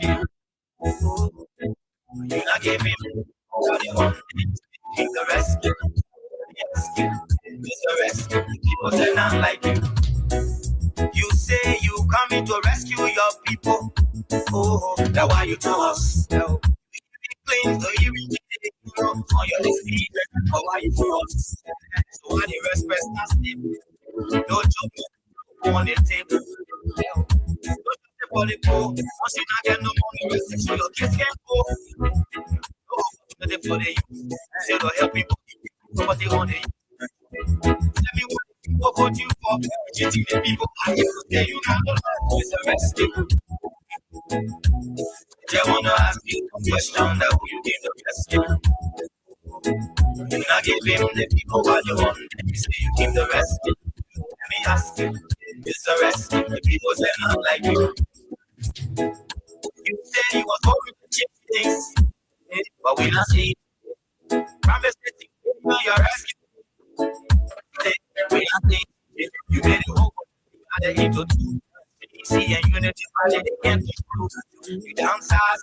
rescue. You not give him what he want. He's the rescue. Rescue. He's the rescue. People say not like you. You say you coming to rescue your people. Oh, that's why you to us. Claims to irritate you on your list. But why you to us? So why the respect not stable? No joke on the table. No joke for the poor. Once you not get no money, so your kids can't go. No opportunity for the youth. Say to help people, but they want the youth. Tell me what vote you for? Cheating the people, I get to tell you now. It's a rescue. They wanna ask you a question that who you give the rescue. You not give him the people what you want. You say you give the rescue. Let me ask you, it's a rescue. The people say not like you. You say you was hoping to change things, but we not see. Promise that you your rescue. We not see. You made it hope. You had to do. See and unity, they can't improve. You downsize,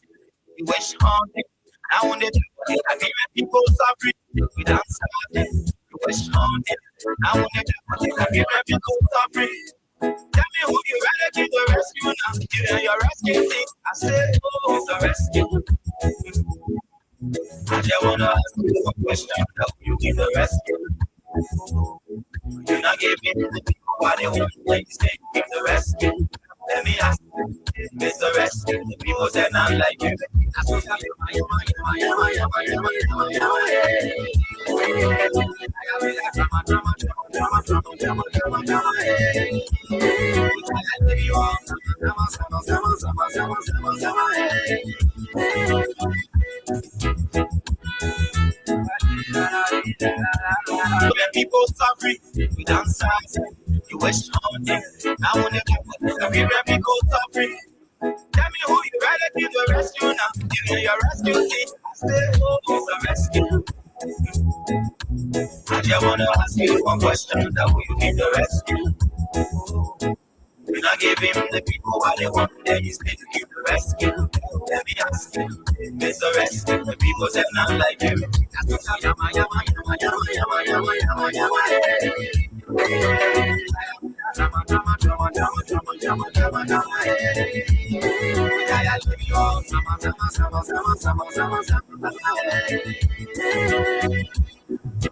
you wish on it. I want it. I give people suffering. You downsize, you wish on it. I want it. I give people suffering. Tell me who you rather give the rescue now. You know your rescue thing. I say, oh, it's a rescue. I just wanna ask you a question. How you give the rescue? You're not giving the people what they want. Like you say, give the rescue. Let me ask you, Mr. Rescue, the people say not like you. When people suffering, we dance you wish on them. I want to when people suffering. Tell me who you rather give the rescue now. Give me your rescue team. I say, oh, it's a rescue. I just want to ask you one question. That will you give the rescue? We not give him the people what they want. Then you say to give the rescue. Let me ask you, Mr. Rescue. The people say not like you.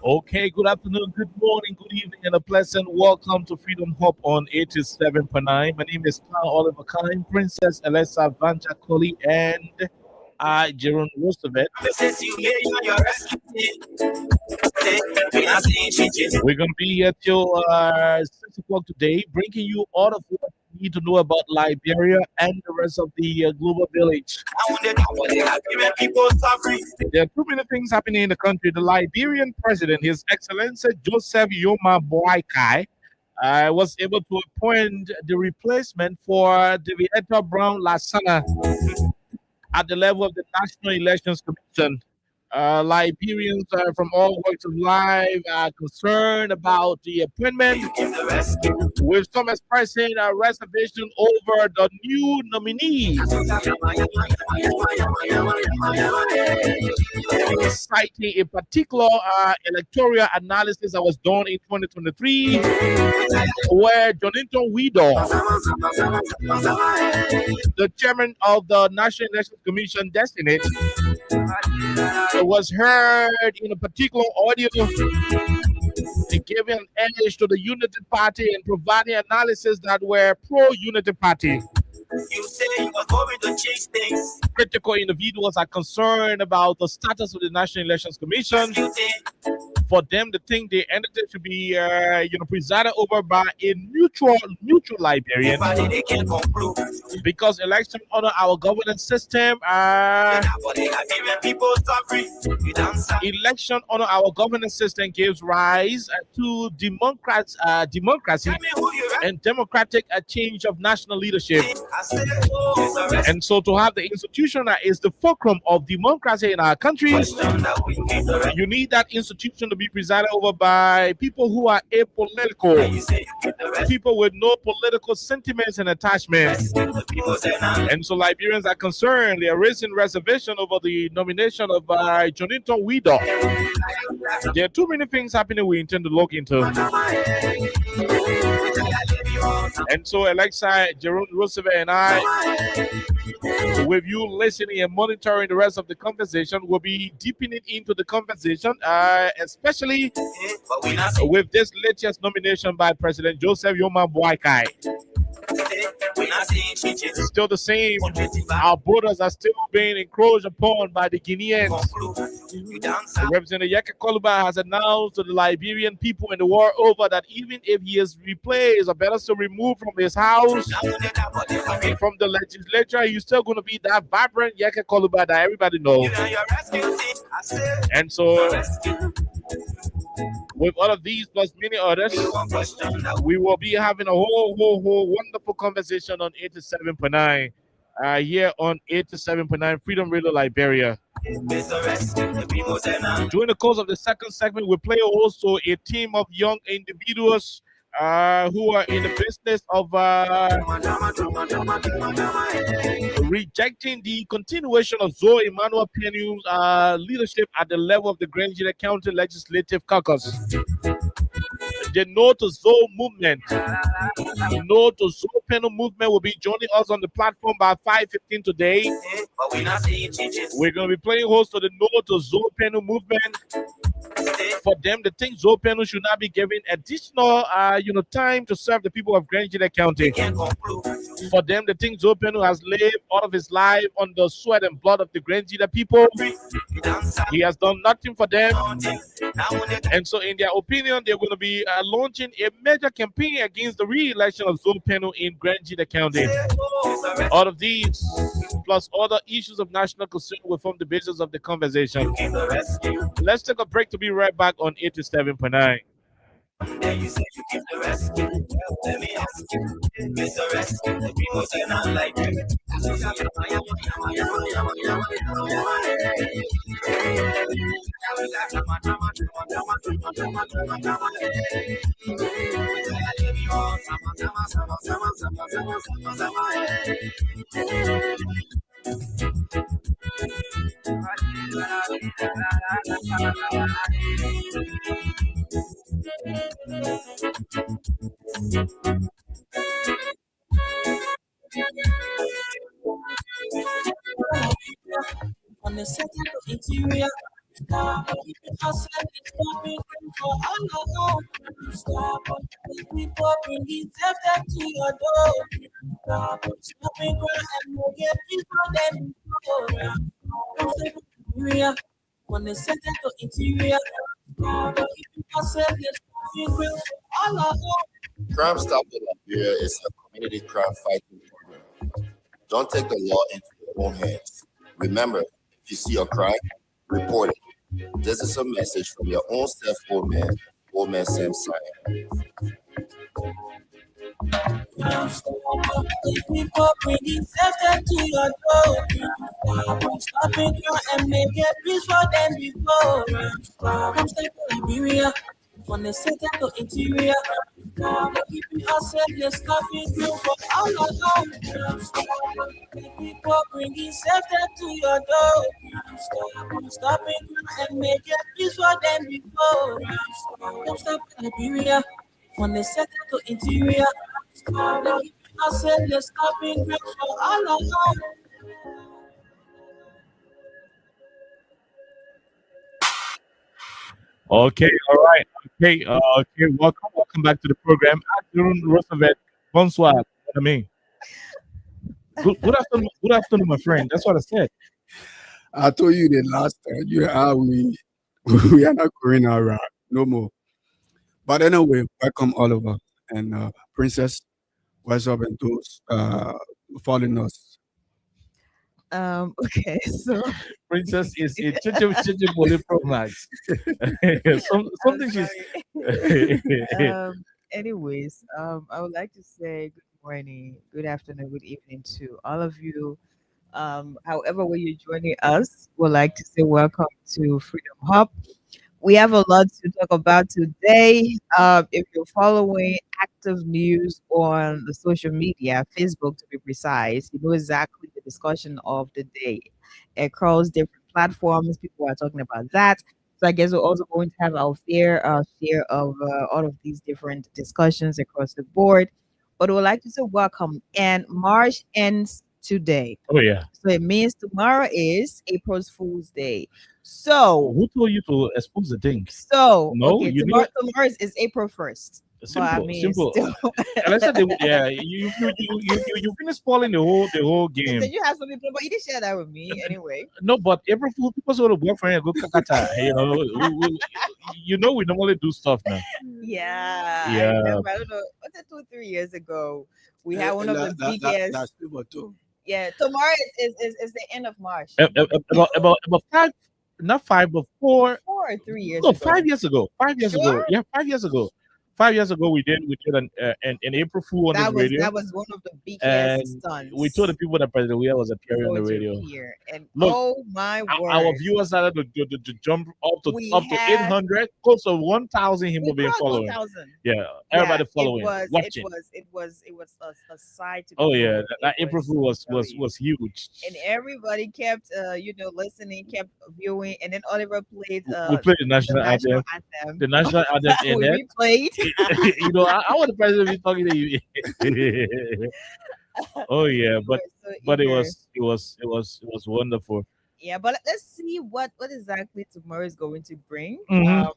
Okay, good afternoon, good morning, good evening, and a pleasant welcome to Freedom Hub on 87.9. My name is Carl Oliver Kine, Princess Alessa Vanja Coley, and Jerome Roosevelt. We're going to be here till 6 o'clock today, bringing you all of what you need to know about Liberia and the rest of the global village. There are too many things happening in the country. The Liberian president, His Excellency Joseph Yoma Boakai, was able to appoint the replacement for David Etta Brown Lasana at the level of the National Elections Commission. Liberians from all walks of life are concerned about the appointment, with some expressing a reservation over the new nominee, citing a particular electoral analysis that was done in 2023, where Jonathan Widow, the chairman of the National Elections Commission designate, was heard in a particular audio giving an edge to the Unity Party and providing analysis that were pro-Unity Party. You say you are going to change things. Critical individuals are concerned about the status of the National Elections Commission. For them, they think the entity should be, presided over by a neutral Liberian. Because election under our governance system, election under our governance system gives rise to democracy, and democratic change of national leadership. I say, it's a rest. And so, to have the institution that is the fulcrum of democracy in our country, Question that we keep the rest. you need that institution to be presided over by people who are apolitical, You say you keep the rest. people with no political sentiments and attachments. The people say, nah. And so Liberians are concerned. They are raising reservation over the nomination of Jonathan Widow. There are too many things happening we intend to look into. And so Alexa, Jerome Roosevelt, and I, with you listening and monitoring the rest of the conversation, will be deepening into the conversation, especially But we not see. with this latest nomination by President Joseph Yoma Boakai. We not seeing changes. Still the same. Our borders are still being encroached upon by the Guineans. You down south. Representative Yaka Koluba has announced to the Liberian people in the war over that even if he is replaced or better still removed from his house, from the legislature, he's still going to be that vibrant Yaka Koluba that everybody knows. And so, with all of these plus many others, we will be having a whole wonderful conversation on 87.9 here on 87.9 Freedom Radio Liberia. During the course of the second segment, we play also a team of young individuals who are in the business of rejecting the continuation of Zoe Emmanuel Penu's leadership at the level of the Grand Gila County Legislative Caucus. The No to Zoe movement, the No to Zoe Penu movement will be joining us on the platform by 5:15 today. We're going to be playing host to the No to Zoe Penu movement. For them, the thing Zoe Penu should not be given additional, time to serve the people of Grand Gila County. For them, the thing Zoe Penu has lived all of his life on the sweat and blood of the Grand Gila people. He has done nothing for them. And so, in their opinion, they're going to be launching a major campaign against the re-election of Zoe Penu in Grand Gila County. All of these, plus other issues of national concern, will form the basis of the conversation. Let's take a break to be right back on 87.9. Then you say you keep the rest. Let me ask you, is the rest? The people say not like you. On the second interior, stop. Hustle is coming for all alone. Stop. People bringing safety to your door. Stop. Stopping ground and we'll get people then. Interior. On the second interior, stop. Hustle is coming for all alone. Crime Stop Liberia is a community crime fighting program. Don't take the law into your own hands. Remember, if you see a crime, report it. This is a message from your own Old Man Sam Simon. People bringing safety to your door. Stopping crime and make it peace for them before. Come step to Liberia. On the second to interior, keeping us safe, stopping you for all alone. People bringing safety to your door. Stopping and make it peace for them before. Don't stop Liberia. On the second to interior, keeping us safe, stopping you for all alone. Okay, all right. Okay, welcome back to the program. Jerome Roosevelt, bonsoir. You know what I mean? Good afternoon, my friend. That's what I said. I told you the last time we are not going around no more. But anyway, welcome Oliver and Princess. What's up and those following us? Okay, so Princess is a Chichi Pro Max. Something she's. Anyways, I would like to say good morning, good afternoon, good evening to all of you. However way you're joining us, would like to say welcome to Freedom Hub. We have a lot to talk about today. If you're following active news on the social media, Facebook to be precise, you know exactly the discussion of the day. Across different platforms, people are talking about that. So I guess we're also going to have our fair share of all of these different discussions across the board. But I would like to say welcome. And March ends today. Oh yeah. So it means tomorrow is April's Fool's Day. So Who told you to expose the things? so No, okay, you tomorrow is April 1st. But I simple, mean simple. still And I said, yeah, you finished spoiling the whole game. then you have some people, but you didn't share that with me anyway. No, but April Fool, people sort of boyfriend and go kakata. We normally do stuff now. Yeah, I Yeah. remember. I don't know, was it 2 3 years ago? We had one of the biggest. That's people too. Yeah, tomorrow is the end of March. About five, not five, but 4 or 3 years no, ago. 5 years ago. 5 years ago. Sure? Yeah, 5 years ago. 5 years ago, we did an April Fool on That the was radio. that was one of the biggest And stunts. we told the people that President Weah was appearing on the going to radio. appear. And Look, oh my word. Our viewers started to jump We up to had- 800, close to 1,000 him we being crossed following. 1,000. Yeah, everybody Yeah, following, it watching. was a sight to Oh yeah, behold. that It April Fool was really- was huge. and everybody kept listening, kept viewing, and then Oliver played We played the the national national anthem. anthem. The national anthem in We it. replayed. I want the president to be talking to you. Oh yeah, but We're so but it eager. was wonderful. Yeah, but let's see what exactly tomorrow is going to bring. Mhm.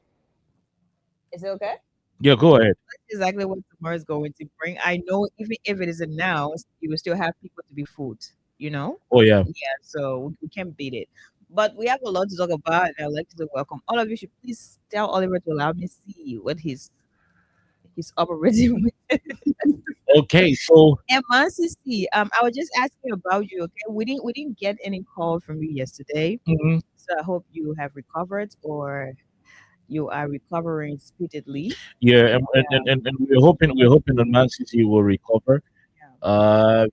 Is it okay? Yeah, go ahead. Exactly what tomorrow is going to bring. I know even if it is announced, you will still have people to be fooled, you know? Oh yeah. Yeah, so we can't beat it. But we have a lot to talk about, and I'd like to welcome all of you. Should please tell Oliver to allow me see what he's operating with. Okay, so And Mansisi, I was just asking about you. Okay, we didn't get any call from you yesterday, mhm, so I hope you have recovered or you are recovering speedily. yeah, and we're hoping that Man City will recover. Yeah.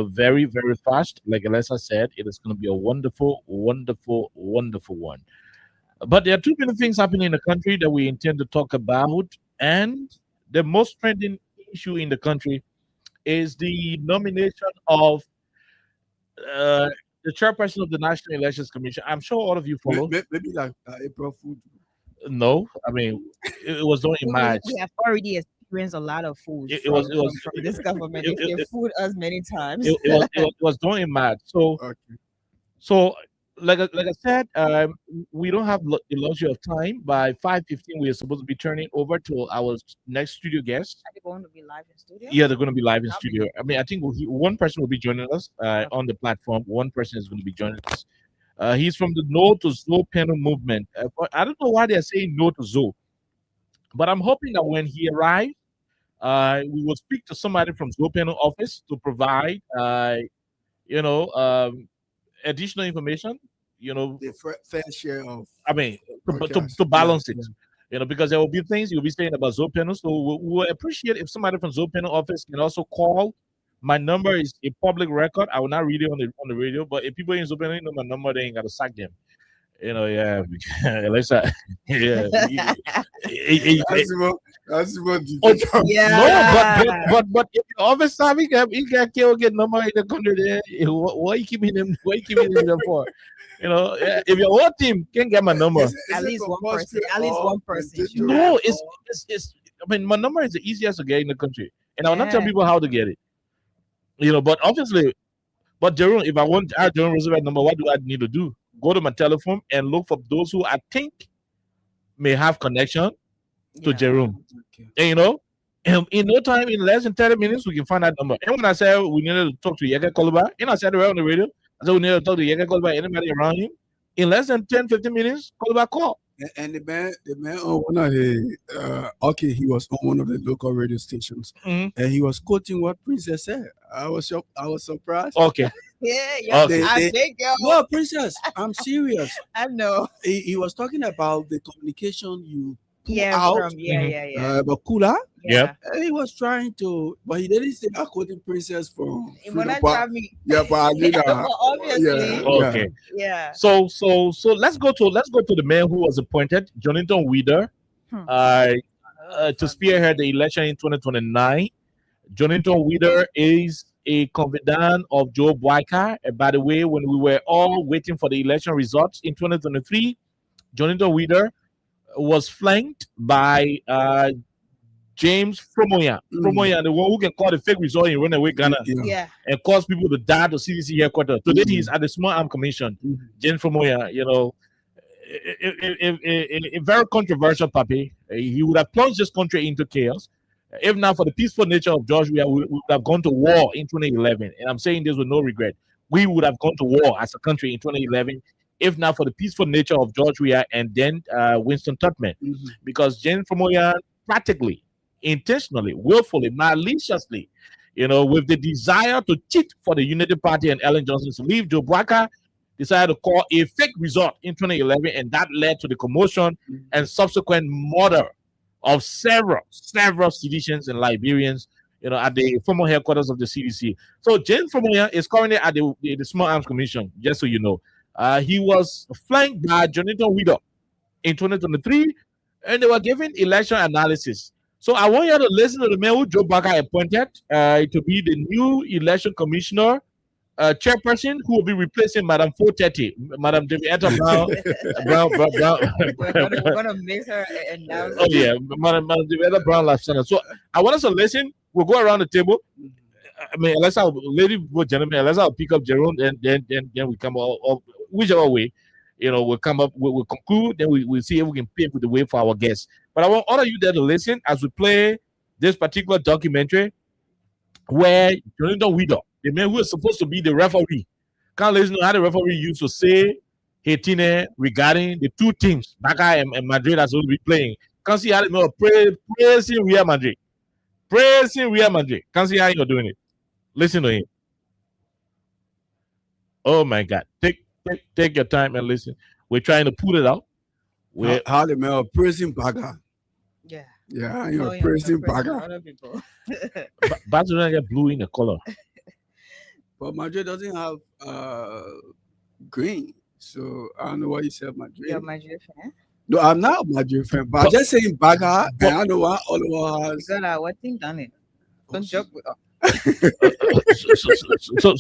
Very very fast. Like Alessa said, it is going to be a wonderful, wonderful, wonderful one. But there are too many things happening in the country that we intend to talk about, and the most trending issue in the country is the nomination of the chairperson of the National Elections Commission. I'm sure all of you follow. Maybe like April Food. No, I mean it was done in March. We have already experienced a lot of fools It was from this government. it- They it- fooled us many times. it was done in March. So like I said, we don't have the luxury of time. By 5:15, we are supposed to be turning over to our next studio guest. Are they going to be live in studio? Yeah, they're going to be live in Okay. studio. I mean, I think one person will be joining us on the platform. One person is going to be joining us. He's from the No to Zoe panel movement. But I don't know why they're saying No to Zoe, but I'm hoping that when he arrives, we will speak to somebody from Zoe panel office to provide, you know, additional information. The fair share of I mean, to broadcast. balance Yeah, it. Because there will be things you'll be saying about Zopeno. So we'll appreciate if somebody from Zopeno office can also call. My number is a public record. I will not read it on the radio, but if people in Zopeno know my number, they ain't got to sack them. Yeah, let's yeah. That's what Oh, Yeah. No, but if your office time he can get number in the country there. Why you keeping them? Why you keeping them for? If your whole team can get my number. At least one person. At least one person. should No, have. it's. I mean, my number is the easiest to get in the country, and I will not tell Yeah. people how to get it. But obviously, Jerome, if I want to add Jerome Roosevelt number, what do I need to do? Go to my telephone and look for those who I think may have connection to Yeah. Jerome. Okay. And in no time, in less than 30 minutes, we can find that number. And when I said we needed to talk to Yega Koluba, and I said it right on the radio, I said we needed to talk to Yega Koluba, anybody around him. In less than 10, 15 minutes, Koluba call. And the man on one of the he was on one of the local radio stations, Mhm. and he was quoting what Princess said. I was surprised. Okay. Yeah, yeah. Okay. I think No, Princess, I'm serious. I know. He was talking about the communication you pull Yeah, out. from yeah. But Kula, Yeah. he was trying to, but he didn't say Akoti Princess from When Freedom I Park. try me, Yeah, but I did obviously. Okay. Yeah. So let's go to the man who was appointed, Jonathan Wieder, Hmm. to spearhead the election in 2029. Jonathan Wieder is a confidant of Joe Boyka. And by the way, when we were all waiting for the election results in 2023, Jonathan Wieder was flanked by James Fromoya. Fromoya, the one who can call the fake result in runaway Ghana Yeah. and cause people to die to CDC headquarters. Today he's at the Small Arms Commission. James Fromoya, a very controversial puppy. He would have plunged this country into chaos. If not for the peaceful nature of George, we would have gone to war in 2011. And I'm saying this with no regret. We would have gone to war as a country in 2011 if not for the peaceful nature of George Weah and then Winston Tubman. Because James Fromoya practically, intentionally, willfully, maliciously, with the desire to cheat for the Unity Party and Ellen Johnson to leave Joe Boyka, decided to call a fake result in 2011, and that led to the commotion and subsequent murder of several citizens and Liberians, at the former headquarters of the CDC. So James Fromoya is currently at the Small Arms Commission, just so you know. He was flanked by Jonathan Wieder in 2023, and they were giving election analysis. So I want you to listen to the man who Joe Boyka appointed to be the new election commissioner, chairperson who will be replacing Madam 430, Madam Davietta Brown. We're gonna make her announce. Oh yeah, Madam Davietta Brown Lafsana. So I want us to listen. We'll go around the table. I mean, unless I'll, gentlemen, unless I'll pick up Jerome, then we come up whichever way, we'll come up, we'll conclude, then we'll see if we can pave the way for our guests. But I want all of you there to listen as we play this particular documentary where Jonathan Wieder, the man who is supposed to be the referee, can't listen to how the referee used to say Haitine regarding the two teams, Barca and Madrid, as will be playing. Can't see how the man praising Real Madrid. Praising Real Madrid. Can't see how you're doing it. Listen to him. Oh my God. Take your time and listen. We're trying to put it out. How the man praising Baga. Yeah. Yeah, you're praising Baga. Other people. Barcelona get blue in the color. But Madrid doesn't have green. So I don't know why you said Madrid. You're a Madrid fan? No, I'm not a Madrid fan, but I'm just saying Baga, and I know why all of us. What thing done it? Don't joke with us. So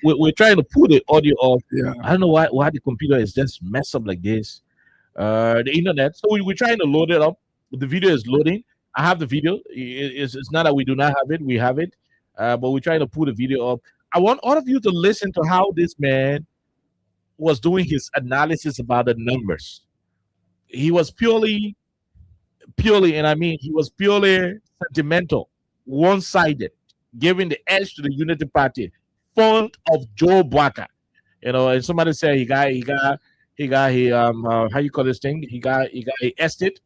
we're trying to put the audio off. Yeah. I don't know why the computer is just messed up like this. The internet. So we're trying to load it up. The video is loading. I have the video. It's not that we do not have it. We have it. But we're trying to put the video up. I want all of you to listen to how this man was doing his analysis about the numbers. He was purely, and I mean, he was purely sentimental, one-sided, giving the edge to the Unity Party, fond of Joe Boyka. And somebody said he got how you call this thing? He got a estate.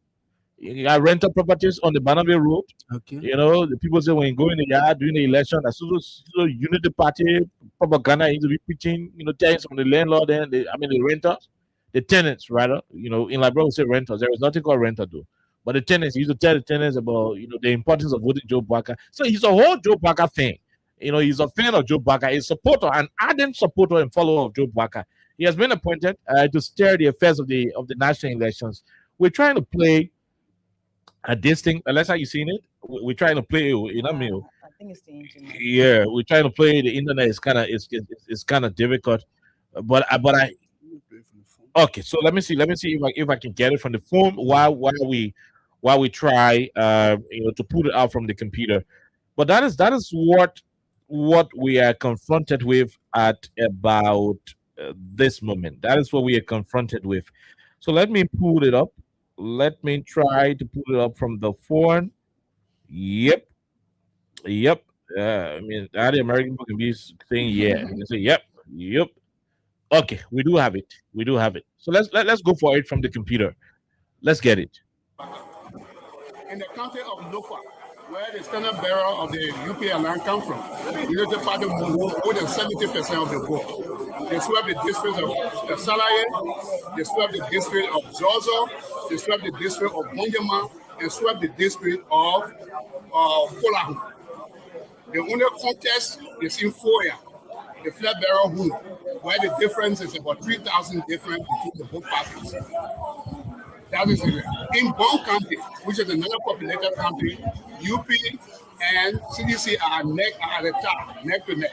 He got rental properties on the Bannerville Road. Okay. The people say when you go in the yard during the election, that's also Unity Party propaganda needs to be preaching, telling some of the landlord and the renters, the tenants, rather. In Liberia we say renters. There is nothing called renter though. But the tenants, he used to tell the tenants about, the importance of voting Joe Boyka. So he's a whole Joe Boyka fan. He's a fan of Joe Boyka, a supporter, an ardent supporter and follower of Joe Boyka. He has been appointed to steer the affairs of the national elections. We're trying to play this thing. Unless have you seen it? We're trying to play. I think it's the internet. Yeah, we're trying to play. The internet is kind of difficult. But I. Okay, so let me see if I can get it from the phone while we try to put it out from the computer. But that is what we are confronted with at about this moment. That is what we are confronted with. So let me pull it up. Let me try to put it up from the phone. Yep. The American people can be saying yeah. You can say yep. Okay, we do have it. So let's go for it from the computer. Let's get it. In the county of Lofa, Where the standard bearer of the UPA land come from, the Unity Party won more than 70% of the vote. They swept the district of Salaye, they swept the district of Zozo, they swept the district of Bonjama, and swept the district of Kolahu. The only contest is in Foya, the flag bearer who, where the difference is about 3,000 difference between the both parties. That is it. In Bong County, which is another populated county, UP and CDC are at the top, neck to neck.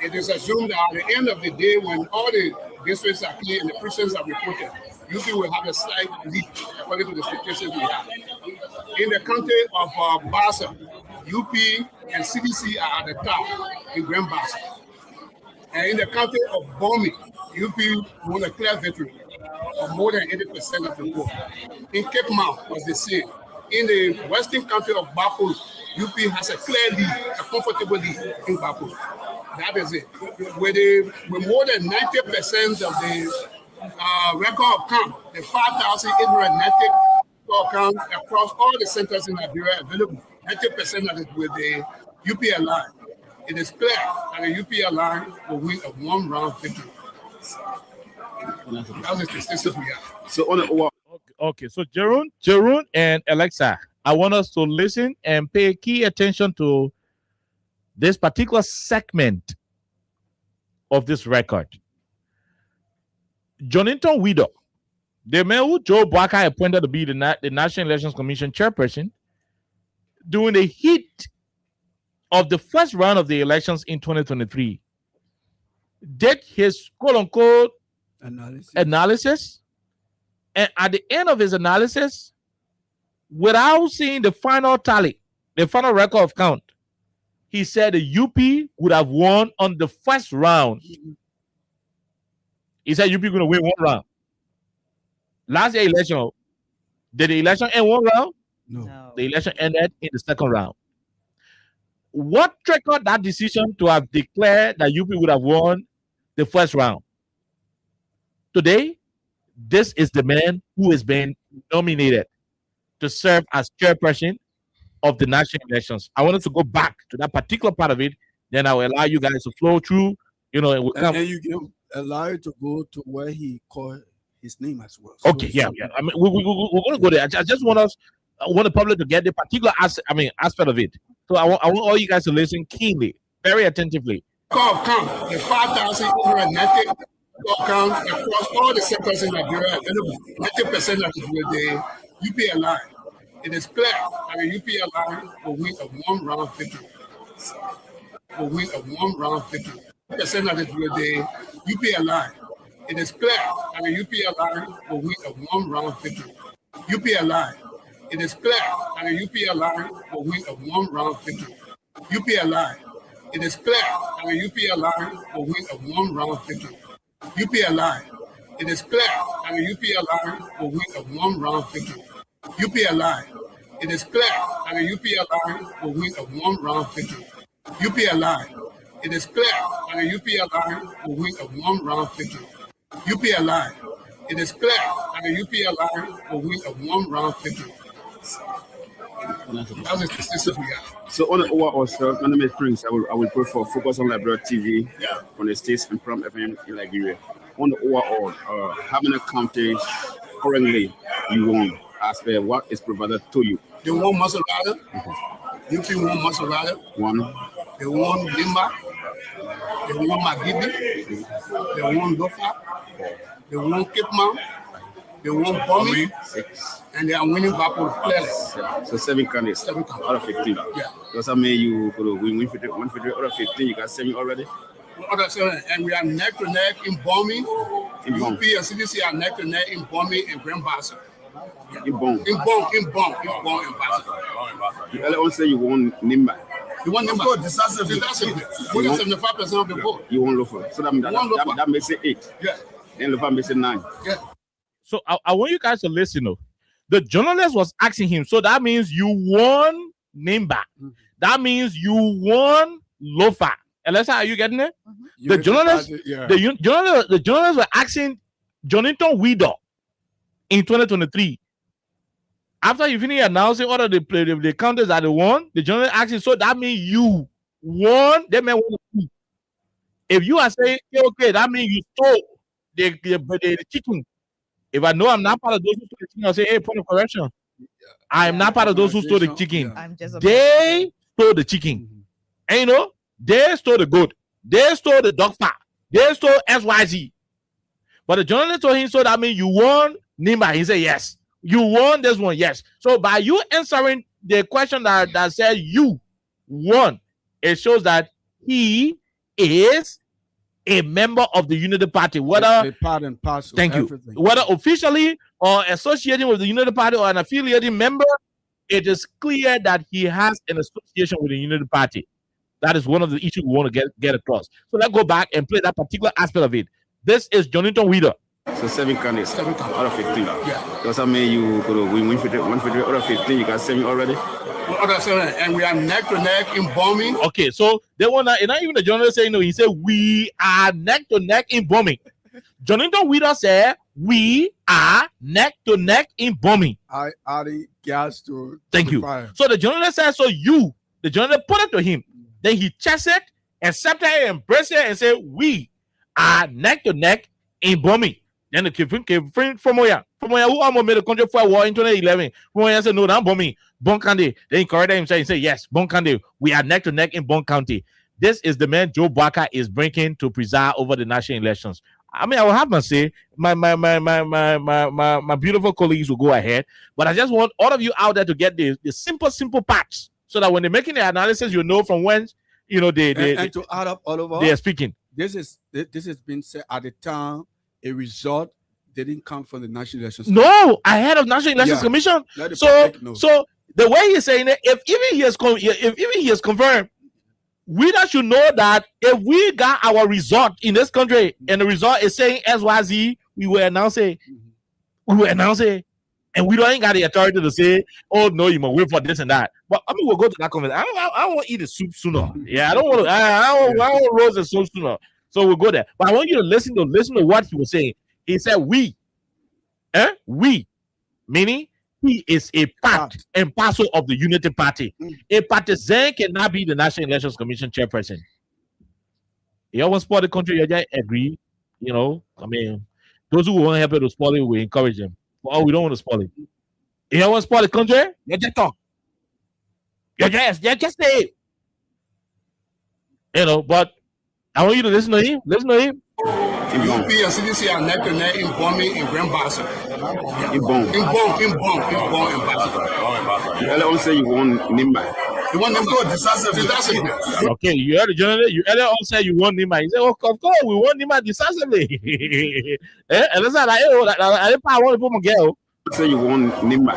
It is assumed that at the end of the day, when all the districts are clear and the precincts are reported, UP will have a slight lead according to the statistics we have. In the county of Bassa, UP and CDC are at the top in Grand Bassa. And in the county of Bomi, UP won a clear victory of more than 80% of the vote. In Cape Mount was the same. In the western county of Bapu, UP has a clear lead, a comfortable lead in Bapu. That is it. With more than 90% of the record of count, the 5,890 record count across all the centers in Nigeria available, 90% of it with the UP line. It is clear that the UP line will win a one-round victory. That was the statistics we have. So on the Okay, so Jerome and Alexa, I want us to listen and pay key attention to this particular segment of this record. Jonathan Widow, the man who Joe Boakai appointed to be the National Elections Commission chairperson, during the heat of the first round of the elections in 2023, did his quote-unquote analysis, and at the end of his analysis, without seeing the final tally, the final record of count, he said the UP would have won on the first round. He said UP going to win one round. Last year election, did the election end one round? No. The election ended in the second round. What triggered that decision to have declared that UP would have won the first round? Today, this is the man who has been nominated to serve as chairperson of the national elections. I wanted to go back to that particular part of it. Then I will allow you guys to flow through. You know, it will come. And you can allow you to go to where he called his name as well. Okay, yeah. I mean, we're going to go there. I just want the public to get the particular aspect of it. So I want all you guys to listen keenly, very attentively. Count the 5,890 count across all the sectors in Nigeria available. 90% of it with the UP line. It is clear that the UP line will win a one-round victory. Will win a one-round victory. 90% of it with the UP line. It is clear that the UP line will win a one-round victory. UP line. It is clear that the UP line will win a one-round victory. UP line. It is clear that the UP line will win a one-round victory. UP line. It is clear that the UP line will win a one-round victory. UP line. It is clear that the UP line will win a one-round victory. UP line. It is clear that the UP line will win a one-round victory. UP line. It is clear that the UP line will win a one-round victory. That was the statistics we have. So on the overall, sir, my name is Prince. I will put for Focus on Liberia TV from the States and from FM in Liberia. On the overall, how many counties currently you won as per what is provided to you? They won Maserati. UP won Maserati. One. They won Limba. They won Magibi. They won Lofa. They won Cape Mount. They won Bomi. 6. And they are winning Bapu clearly. So 7 candidates. 7 candidates. Out of 15. Yeah. Does that mean you could win 150 out of 15? You got 7 already? And we are neck to neck in Bomi. In UP Bong. and CDC are neck to neck in Bomi and Grand Bassa. In Bong. In Bong and Bassa. You earlier on say you won Nimba. You want them decisively. More than 75% of the vote. You won Lofa. So that makes it 8. Yeah. Then Lofa makes it 9. Yeah. So I want you guys to listen. The journalist was asking him, so that means you won Nimba. That means you won Lofa. Alexa, are you getting it? The journalist, the journalists were asking Jonathan Widow in 2023, After you finish announcing all of the countries that they won, the journalist asks you, so that means you won. They may want to. If you are saying, okay, that means you stole the chicken. If I know I'm not part of those who stole the chicken, I'll say, hey, point of correction. I am not part of those who stole the chicken. I'm just a They stole the chicken. And you know, they stole the goat. They stole the dog fat. They stole XYZ. But the journalist told him, so that means you won Nimba. He said, yes. You won this one, yes. So by you answering the question that said you won, it shows that he is a member of the Unity Party. Whether the part and parcel. thank you. Everything. Whether officially or associating with the Unity Party or an affiliating member, it is clear that he has an association with the Unity Party. That is one of the issues we want to get across. So let's go back and play that particular aspect of it. This is Jonathan Weeder. So 7 candidates out of 15. Yeah. Does that mean you could win 150 out of 15? You got 7 already? And we are neck to neck in bombing. Okay, so they want to, not even the journalist saying no, he said we are neck to neck in bombing. Jonathan Weeder said we are neck to neck in bombing. I adding gas to Thank the you. fire. So the journalist said, so you, the journalist put it to him. Then he checks it, accepted it, embraced it, and said, we are neck to neck in bombing. Then the friend from where who almost made a country for war in 2011. From where said, no, that's bombing. Bon County. Then he corrected himself and said, yes, Bon County. We are neck to neck in Bon County. This is the man Joe Barker is bringing to preside over the national elections. I mean, I will have to say, my beautiful colleagues will go ahead, but I just want all of you out there to get the simple parts, so that when they're making the analysis, you know from when and to add up all over, they are speaking. This has been said at the time a result didn't come from the National Elections. No, ahead of National Elections Commission. So the way he's saying it, if even he has confirmed, we should know that if we got our result in this country and the result is saying XYZ, we will announce it. And we don't got the authority to say, oh no, you must wait for this and that. But I mean, we'll go to that conversation. I want to eat the soup sooner. Yeah, I don't want rolls and soup sooner. So we'll go there. But I want you to listen to what he was saying. He said, we, meaning he is a part and parcel of the Unity Party. A partisan cannot be the National Elections Commission chairperson. You want to spoil the country, you just agree. You know, I mean, those who want to help you to spoil it, we encourage them. But we don't want to spoil it. You want to spoil the country, you just talk. You just say it. You know, but I want you to listen to him. UP and CDC are neck to neck in bombing in Grand Bassa. In bomb. In Bassa. You earlier on say you won Nimba. You want them to go decisively. Okay, you heard the journalist. You earlier on said you won Nimba. He said, oh, of course, we won Nimba decisively. And it's like, I want to put my girl. Say you won Nimba.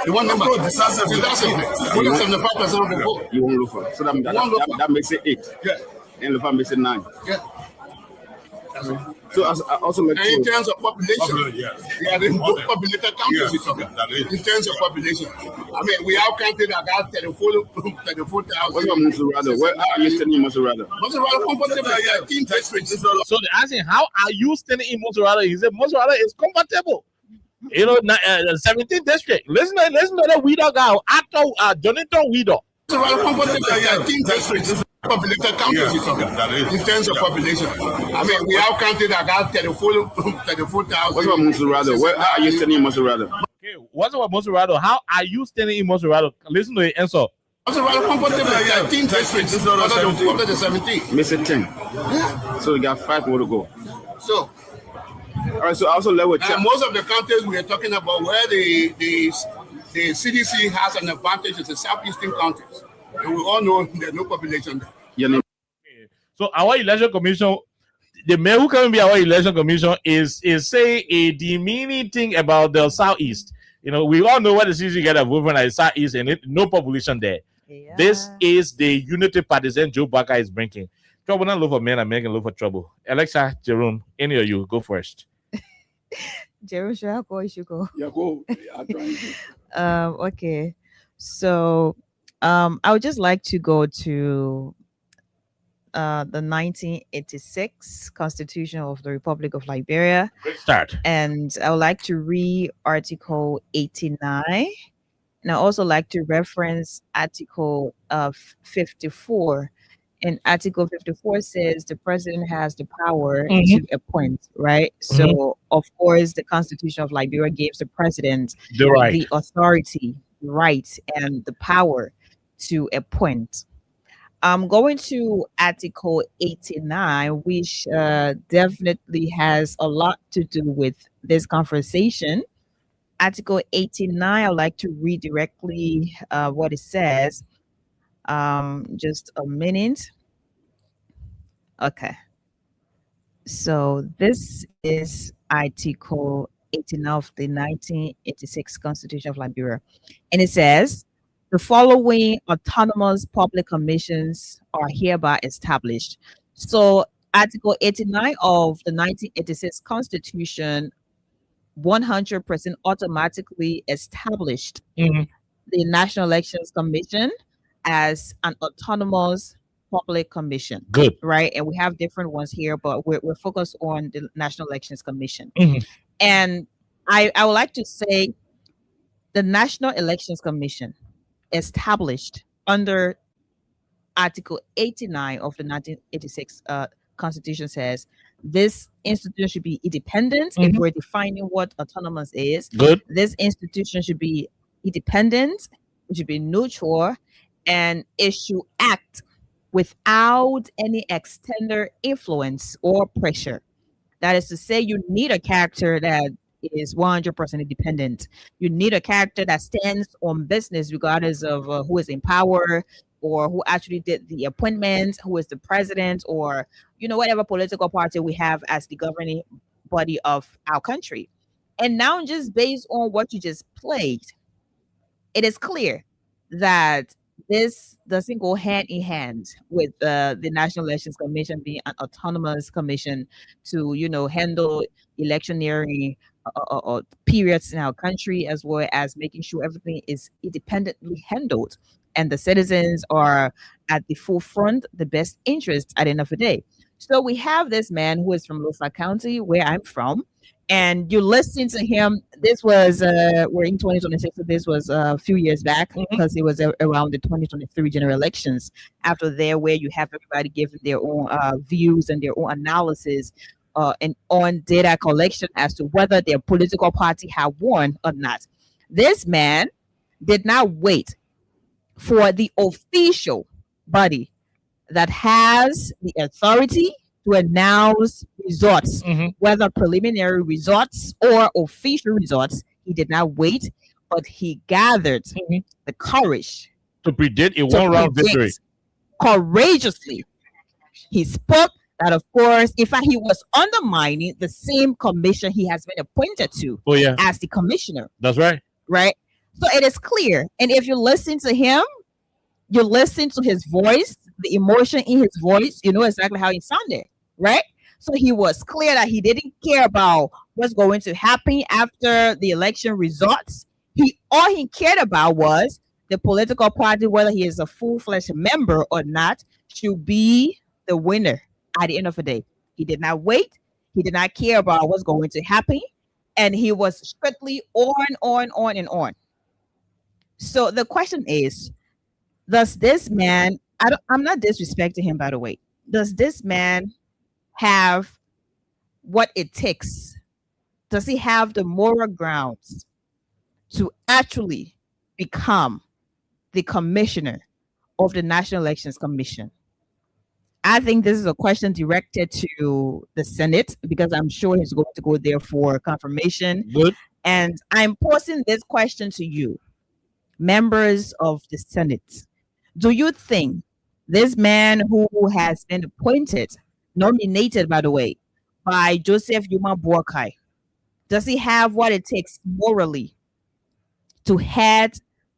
You want them to go decisively. You want 75% of the vote. You won Lufa. So that makes it 8. Yeah. And Lufa makes it 9. Yeah. So I also like in terms of population, the populated counties we're talking. In terms of population, I mean, we have counted that got 34,000. What about Monserrado? Where are you standing in Monserrado? Monserrado comfortable. 13 districts. So they're asking, how are you standing in Monserrado? He said, Monserrado is comfortable. You know, 17th district. Listen to the Weeder guy, actor Jonathan Weeder. Monserrado comfortable. 13 districts. Populated counties we're talking. In terms of population, I mean, we have counted that got 34,000. What about Monserrado? Where are you standing in Monserrado? Okay, what's about Monserrado? How are you standing in Monserrado? Listen to the answer. Monserrado comfortable. 13 districts under the 17. Miss it 10. Yeah. So we got 5 more to go. So, all right. So I also level check. Most of the counties we are talking about where the CDC has an advantage is the southeastern counties. And we all know there's no population there. So our election commission, the man who can be our election commission is saying a demeaning thing about the southeast. You know, we all know where the CDC get a vote from the southeast and no population there. Yeah. This is the Unity partisan Joe Barker is bringing. Trouble not look for men, American look for trouble. Alexa, Jerome, any of you, go first. Jerome, should I go? You should go. Yeah, go. Okay. So I would just like to go to the 1986 Constitution of the Republic of Liberia. Great start. And I would like to read Article 89 And I also like to reference Article 54. And Article 54 says the president has the power to appoint, right? So, of course, the Constitution of Liberia gives the president The right. the authority, right, and the power to appoint. I'm going to Article 89, which definitely has a lot to do with this conversation. Article 89, I'd like to read directly what it says. Just a minute. Okay. So this is Article 89 of the 1986 Constitution of Liberia. And it says, the following autonomous public commissions are hereby established. So Article 89 of the 1986 Constitution 100% automatically established Mhm. the National Elections Commission as an autonomous public commission, Good. right? And we have different ones here, but we're focused on the National Elections Commission. Mhm. And I would like to say the National Elections Commission established under Article 89 of the 1986 Constitution says this institution should be independent. If we're defining what autonomous is, Good. this institution should be independent, it should be neutral, and it should act without any external influence or pressure. That is to say, you need a character that is 100% independent. You need a character that stands on business regardless of who is in power or who actually did the appointment, who is the president, or whatever political party we have as the governing body of our country. And now, just based on what you just played, it is clear that this doesn't go hand in hand with the National Elections Commission being an autonomous commission to, handle electioneering periods in our country, as well as making sure everything is independently handled and the citizens are at the forefront, the best interest at the end of the day. So we have this man who is from Lofa County, where I'm from, and you listen to him. This was we're in 2026, so this was a few years back because it was around the 2023 general elections. After there, where you have everybody giving their own views and their own analysis and on data collection as to whether their political party had won or not. This man did not wait for the official body that has the authority to announce results, whether preliminary results or official results. He did not wait, but he gathered the courage To predict a to one-round victory. predict courageously. He spoke that, of course, in fact, he was undermining the same commission he has been appointed to Oh yeah, as the commissioner, that's right. right? So it is clear. And if you listen to him, you listen to his voice, the emotion in his voice, you know exactly how he sounded, right? So he was clear that he didn't care about what's going to happen after the election results. All he cared about was the political party, whether he is a full-fledged member or not, should be the winner at the end of the day. He did not wait. He did not care about what's going to happen. And he was strictly on and on. So the question is, does this man, I'm not disrespecting him, by the way. Does this man have what it takes? Does he have the moral grounds to actually become the commissioner of the National Elections Commission? I think this is a question directed to the Senate because I'm sure he's going to go there for confirmation. Good. And I'm posing this question to you, members of the Senate. Do you think this man who has been appointed, nominated, by the way, by Joseph Yuma Boakai, does he have what it takes morally to head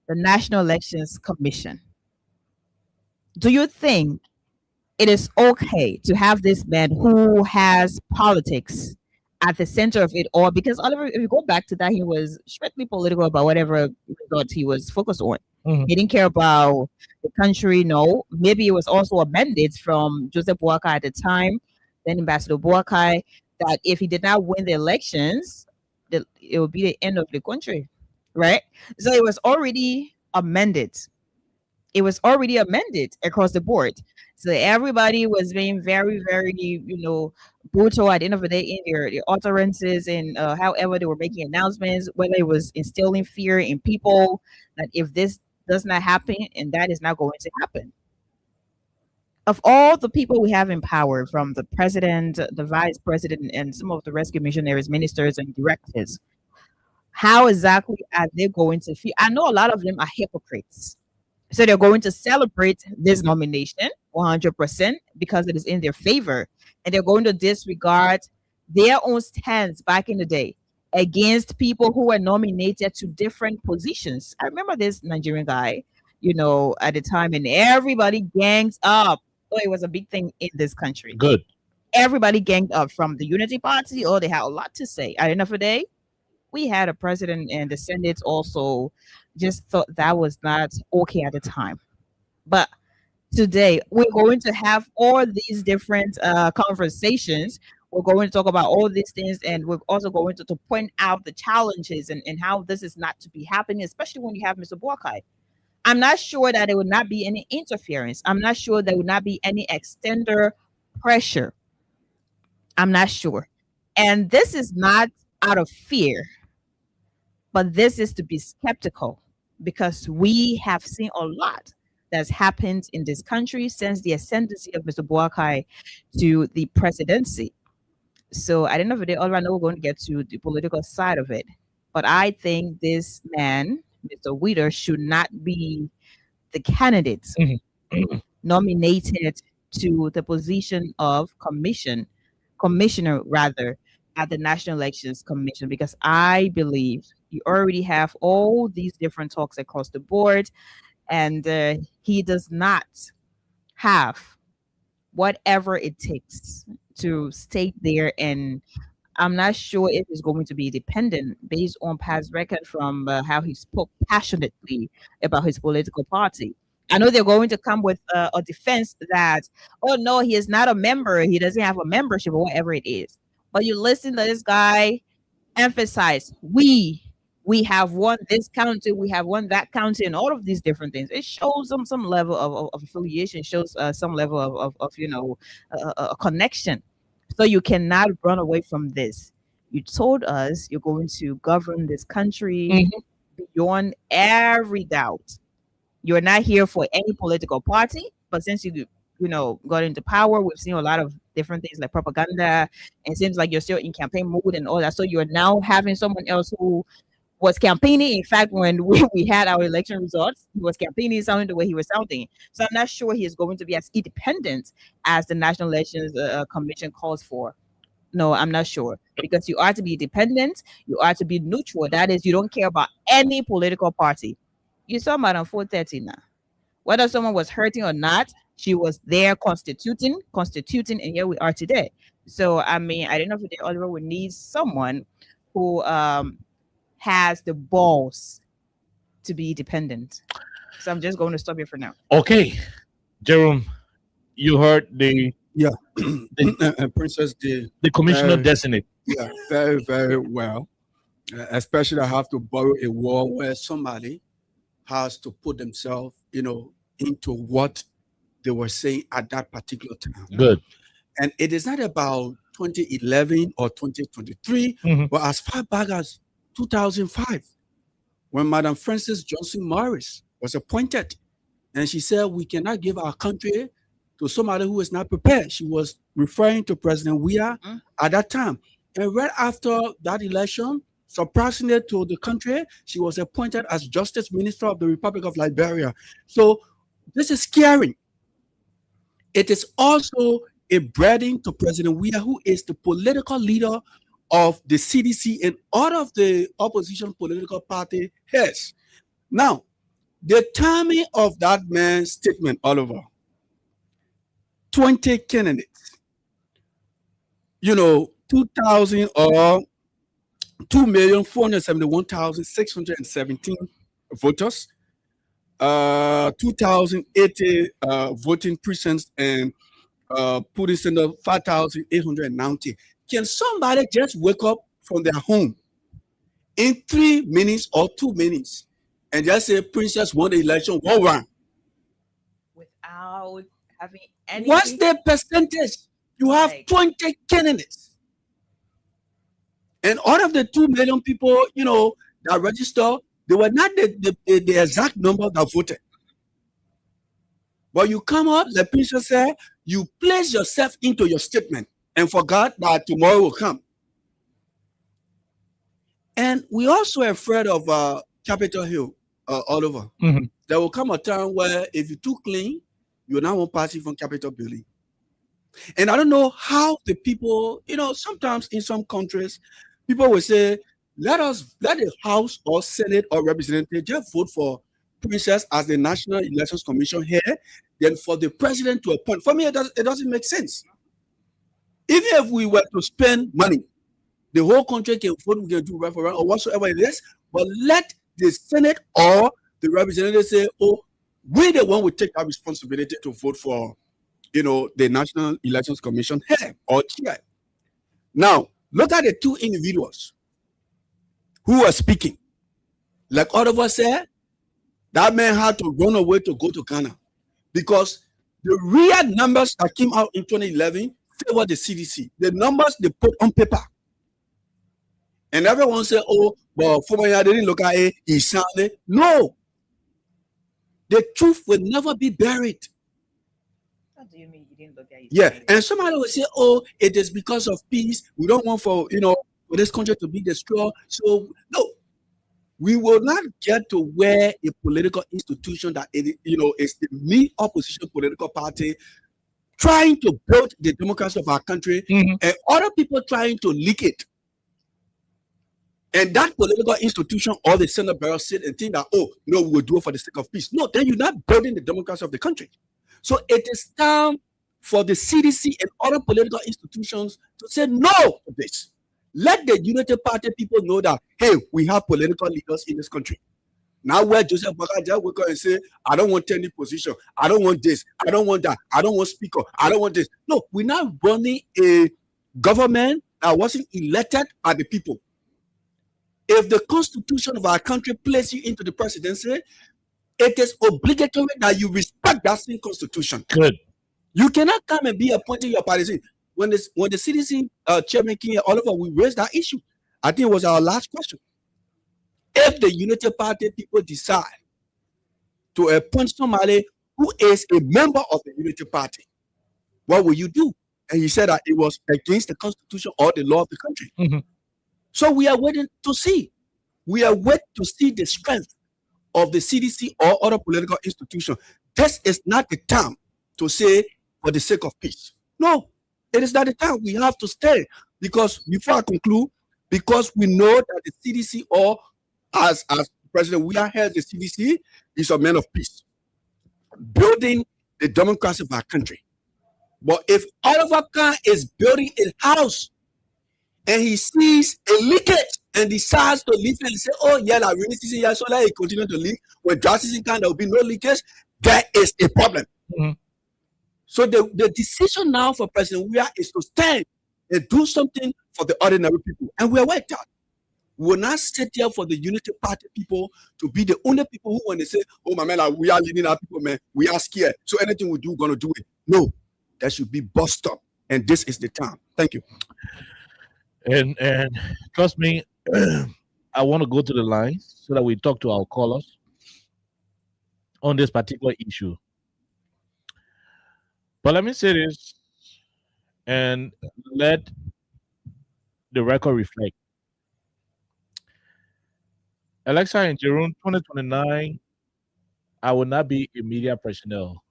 the National Elections Commission? Do you think it is okay to have this man who has politics at the center of it all? Because Oliver, if you go back to that, he was strictly political about whatever result he was focused on. He didn't care about the country. No, maybe it was also a mandate from Joseph Boakai at the time, then Ambassador Boakai, that if he did not win the elections, it would be the end of the country. right? So it was already amended. It was already amended across the board. So everybody was being very, very, brutal at the end of the day in their utterances and however they were making announcements, whether it was instilling fear in people that if this does not happen and that is not going to happen. Of all the people we have in power, from the president, the vice president, and some of the rescue missionaries, ministers, and directors, how exactly are they going to feel? I know a lot of them are hypocrites. So they're going to celebrate this nomination 100% because it is in their favor. And they're going to disregard their own stance back in the day against people who were nominated to different positions. I remember this Nigerian guy, at the time, and everybody gangs up. Oh, it was a big thing in this country. Good. Everybody ganged up from the Unity Party. Oh, they had a lot to say. At the end of the day, we had a president and the Senate also just thought that was not okay at the time. But today, we're going to have all these different conversations. We're going to talk about all these things, and we're also going to point out the challenges and how this is not to be happening, especially when you have Mr. Boakai. I'm not sure that there would not be any interference. I'm not sure there would not be any extender pressure. I'm not sure. And this is not out of fear, but this is to be skeptical because we have seen a lot that's happened in this country since the ascendancy of Mr. Boakai to the presidency. So at the end of the day, all I know we're going to get to the political side of it. But I think this man, Mr. Weeder, should not be the candidate nominated to the position of commissioner rather, at the National Elections Commission, because I believe you already have all these different talks across the board, and he does not have whatever it takes to stay there. And I'm not sure if he's going to be dependent based on past record from how he spoke passionately about his political party. I know they're going to come with a defense that, oh no, he is not a member. He doesn't have a membership or whatever it is. But you listen to this guy emphasize, we have won this county, we have won that county, and all of these different things. It shows them some level of affiliation, shows some level of a connection. So you cannot run away from this. You told us you're going to govern this country beyond every doubt. You're not here for any political party, but since you got into power, we've seen a lot of different things like propaganda, and it seems like you're still in campaign mode and all that. So you're now having someone else who was campaigning. In fact, when we had our election results, he was campaigning sounding the way he was sounding. So I'm not sure he is going to be as independent as the National Elections Commission calls for. No, I'm not sure, because you are to be independent, you are to be neutral. That is, you don't care about any political party. You saw Madam 430 now. Whether someone was hurting or not, she was there constituting, and here we are today. So, I mean, I don't know if the Oliver would need someone who has the balls to be dependent. So I'm just going to stop here for now. Okay, Jerome, you heard the Princess did the commissioner designate. Yeah, very, very well. Especially I have to borrow a word where somebody has to put themselves, into what they were saying at that particular time. Good. And it is not about 2011 or 2023, but as far back as 2005, when Madam Frances Johnson Morris was appointed, and she said, we cannot give our country to somebody who is not prepared. She was referring to President Weah at that time. And right after that election, surprisingly to the country, she was appointed as Justice Minister of the Republic of Liberia. So this is scary. It is also a burden to President Weah, who is the political leader of the CDC and all of the opposition political party heads. Now, the timing of that man's statement, Oliver, 20 candidates, 2,000 or 2,471,617 voters, 2,080 voting precincts, and putting center 5,890. Can somebody just wake up from their home in 3 minutes or 2 minutes and just say Princess won the election 1-1. Without having any. What's the percentage? You have Like- 20 candidates. And out of the 2 million people, that registered, they were not the exact number that voted. But you come up, the Princess said, you place yourself into your statement and forgot that tomorrow will come. And we also afraid of Capitol Hill, Oliver. Mhm. There will come a time where if you're too clean, you're not one party from Capitol building. And I don't know how the people, sometimes in some countries, people will say, let the House or Senate or representative just vote for Princess as the National Elections Commission here, then for the president to appoint. For me, it doesn't make sense. Even if we were to spend money, the whole country can vote, we can do referendum or whatsoever it is, but let the Senate or the representative say, oh, we're the one who take that responsibility to vote for, the National Elections Commission here or chair. Now, look at the two individuals who are speaking. Like all of us said, that man had to run away to go to Ghana because the real numbers that came out in 2011 favored the CDC. The numbers they put on paper. And everyone said, oh, but Fumaya didn't look at it, he sounded. No. The truth will never be buried. What do you mean you didn't look at it? Yeah. And somebody will say, oh, it is because of peace. We don't want for this country to be destroyed. So, no. We will not get to where a political institution that is the main opposition political party trying to build the democracy of our country and other people trying to leak it. And that political institution or the Senate barrel sit and think that, oh, no, we will do it for the sake of peace. No, then you're not building the democracy of the country. So it is time for the CDC and other political institutions to say no to this. Let the Unity Party people know that, hey, we have political leaders in this country. Now where Joseph Bakaja will go and say, I don't want any position. I don't want this. I don't want that. I don't want speaker. I don't want this. No, we're not running a government that wasn't elected by the people. If the constitution of our country places you into the presidency, it is obligatory that you respect that same constitution. Good. You cannot come and be appointing your party. When the CDC chairman came here, Oliver, we raised that issue. I think it was our last question. If the Unity Party people decide to appoint somebody who is a member of the Unity Party, what will you do? And he said that it was against the constitution or the law of the country. So we are waiting to see. We are waiting to see the strength of the CDC or other political institution. This is not the time to say for the sake of peace. No, it is not the time. We have to stay because before I conclude, because we know that the CDC or as President Weah head the CDC is a man of peace, building the democracy of our country. But if Oliver Kahn is building a house and he sees a leakage and decides to leave and say, oh, yeah, like rainy season, yeah, so like it continue to leak. When dry season comes, there will be no leakage. That is a problem. So the decision now for President Weah is to stand and do something for the ordinary people. And we are worked out. We will not sit there for the Unity Party people to be the only people who, when they say, oh, my man, like, we are leading our people, man, we are scared. So anything we do, we're going to do it. No, that should be bust up. And this is the time. Thank you. And trust me, I want to go to the lines so that we talk to our callers on this particular issue. But let me say this and let the record reflect. Alexa in June 2029, I will not be a media personnel.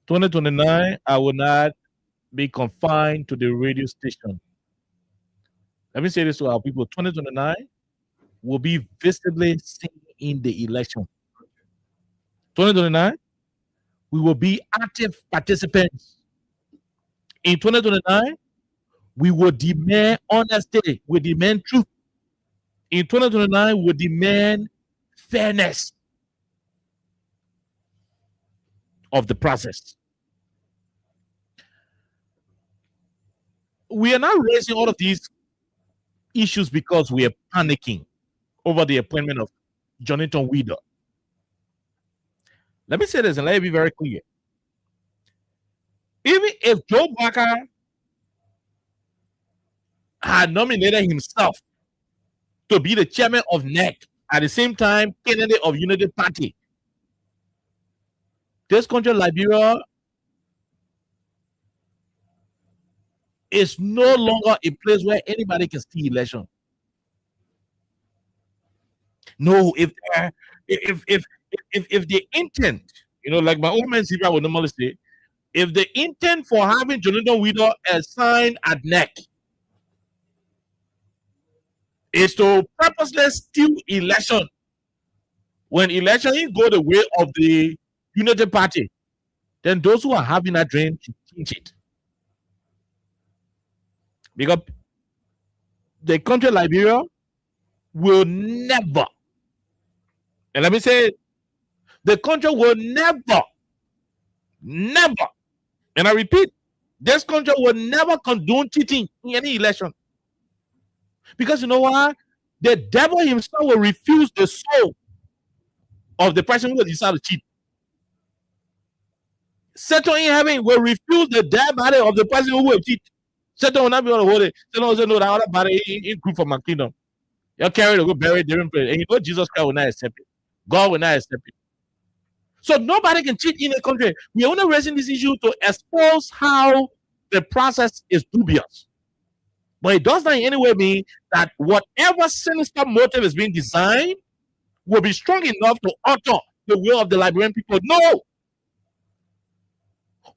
2029, I will not be confined to the radio station. Let me say this to our people. 2029 will be visibly seen in the election. 2029, we will be active participants. In 2029, we will demand honesty. We demand truth. In 2029, we demand fairness of the process. We are now raising all of these issues because we are panicking over the appointment of Jonathan Wieder. Let me say this and let it be very clear. Even if Joe Barker had nominated himself to be the chairman of NEC at the same time candidate of Unity Party, this country, Liberia, is no longer a place where anybody can see election. No, if the intent, like my old man Zebra would normally say, if the intent for having Jonathan Wieder assigned at NEC is to purposely steal election, when election go the way of the Unity Party, then those who are having that dream should change it. Because the country Liberia will never, and let me say, the country will never, and I repeat, this country will never condone cheating in any election. Because you know what? The devil himself will refuse the soul of the person who will decide to cheat. Satan in heaven will refuse the dead body of the person who will cheat. Satan will not be able to hold it. Satan will say, no, that other body in group for my kingdom. You'll carry it to go bury it different place. And you know Jesus Christ will not accept it. God will not accept it. So nobody can cheat in a country. We are only raising this issue to expose how the process is dubious. But it does not in any way mean that whatever sinister motive is being designed will be strong enough to alter the will of the Liberian people. No!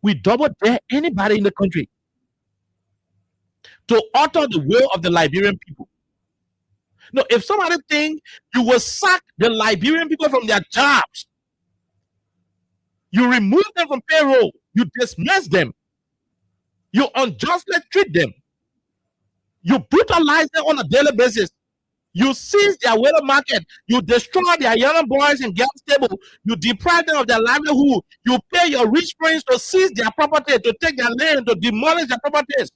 We double dare anybody in the country to alter the will of the Liberian people. No, if somebody think you will sack the Liberian people from their jobs, you remove them from payroll, you dismiss them, you unjustly treat them, you brutalize them on a daily basis, you seize their water market, you destroy their young boys and girls table, you deprive them of their livelihood, you pay your rich friends to seize their property, to take their land, to demolish their properties.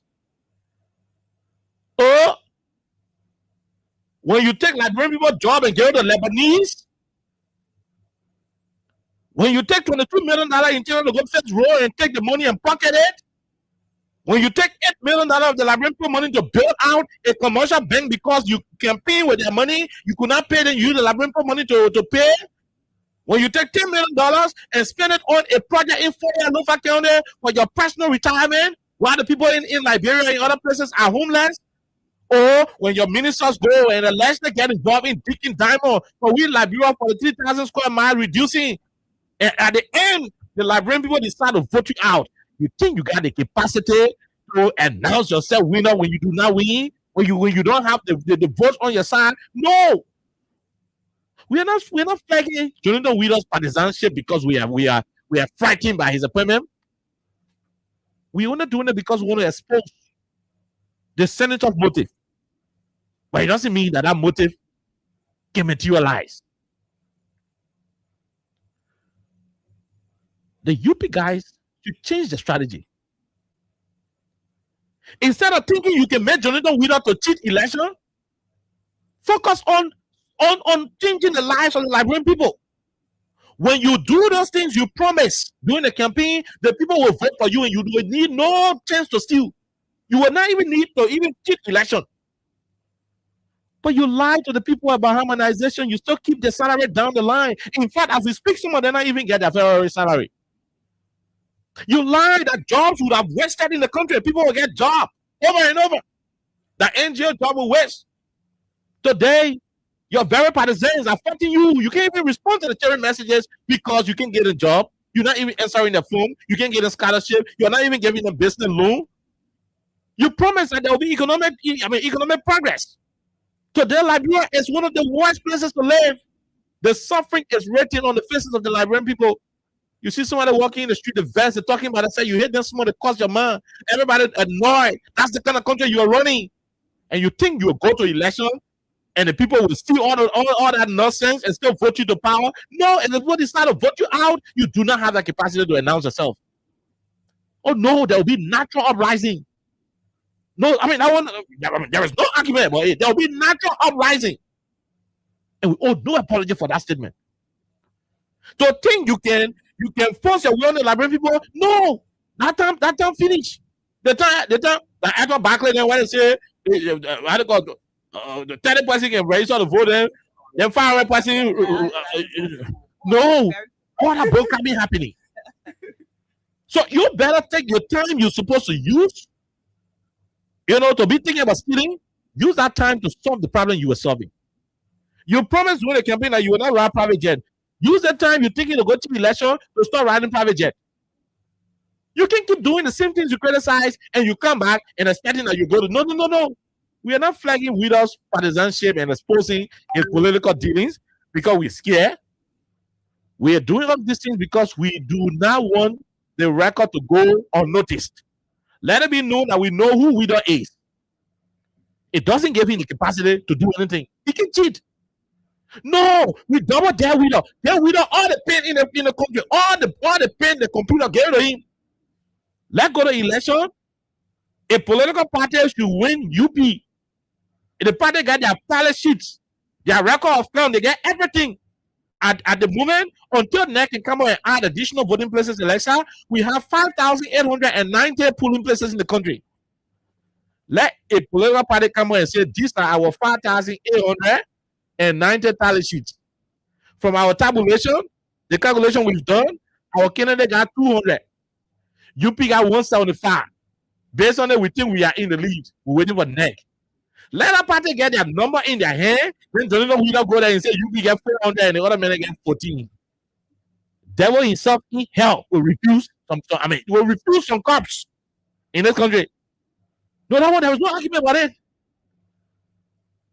Or when you take Liberian people job and give it to Lebanese, when you take $22 million into the government road and take the money and pocket it, when you take $8 million of the Liberian people money to build out a commercial bank because you campaign with their money, you could not pay them, you use the Liberian people money to pay. When you take $10 million and spend it on a project in Lofa County for your personal retirement, while the people in Liberia and other places are homeless, or when your ministers go and allegedly get involved in digging diamond for we Liberia for the 3,000 square mile reducing, and at the end, the Liberian people decide to vote you out. You think you got the capacity to announce yourself winner when you do not win, when you don't have the vote on your side? No, we're not flagging Jonathan Wider's partisanship because we are frightened by his appointment. We're only doing it because we want to expose the senator's motive. But it doesn't mean that motive can materialize. The UP guys should change the strategy. Instead of thinking you can make Jonathan Wieder to cheat election, focus on changing the lives of the Liberian people. When you do those things you promise during the campaign, the people will vote for you and you will need no chance to steal. You will not even need to even cheat election. But you lie to the people about harmonization. You still keep the salary down the line. In fact, as we speak, some of them not even get their February salary. You lie that jobs would have wasted in the country. People will get jobs over and over. The NGO job will waste. Today, your very partisans are fighting you. You can't even respond to the charity messages because you can't get a job. You're not even answering the phone. You can't get a scholarship. You're not even giving them business loan. You promised that there will be economic progress. Today, Liberia is one of the worst places to live. The suffering is written on the faces of the Liberian people. You see somebody walking in the street, the vest, they're talking about it, say you hit them small, they cost your mind. Everybody annoyed. That's the kind of country you are running. And you think you will go to election and the people will steal all that nonsense and still vote you to power? No, and if people decide to vote you out, you do not have that capacity to announce yourself. Oh no, there will be natural uprising. No, I mean, there is no argument about it. There will be natural uprising. And we owe no apology for that statement. To think you can force your will on the Liberian people, no. That time finish. The time like Edward Barclay then when they say how they call the 30% can register the vote, then 500%. No, all that both can be happening. So you better take your time you're supposed to use, to be thinking about stealing. Use that time to solve the problem you were solving. You promised during the campaign that you will not ride private jet. Use that time you're thinking to go to the election to start riding private jet. You can keep doing the same things you criticize and you come back and expecting that you go to no. We are not flagging widows' partisanship and exposing his political dealings because we're scared. We are doing all these things because we do not want the record to go unnoticed. Let it be known that we know who Widow is. It doesn't give him the capacity to do anything. He can cheat. No, we double their Widow. Their Widow, all the pain in the country, all the pain the computer gave to him. Let's go to election. A political party should win UP. The party got their ballot sheets, their record of count, they get everything. At the moment, until NEC can come out and add additional voting places in election, we have 5,890 polling places in the country. Let a political party come out and say, these are our 5,890 tally sheets. From our tabulation, the calculation we've done, our candidate got 200. UP got 175. Based on it, we think we are in the lead. We're waiting for NEC. Let a party get their number in their hand, then Jonathan Widow go there and say, UP get 400 and the other man get 14. Devil himself in hell will refuse some cops in this country. No, there was no argument about it.